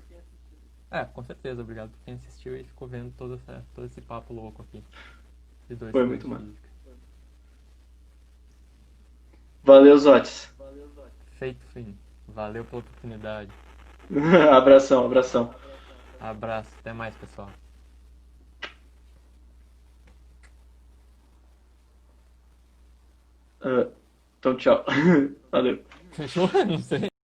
com certeza, obrigado por quem assistiu e ficou vendo todo esse papo louco aqui de dois Foi estudantes muito de massa. física. Valeu, Zotis. Feito, fim. Valeu pela oportunidade. Abração, abração. Abraço, até mais, pessoal. Ah, então, tchau. Valeu. Fechou? Não sei.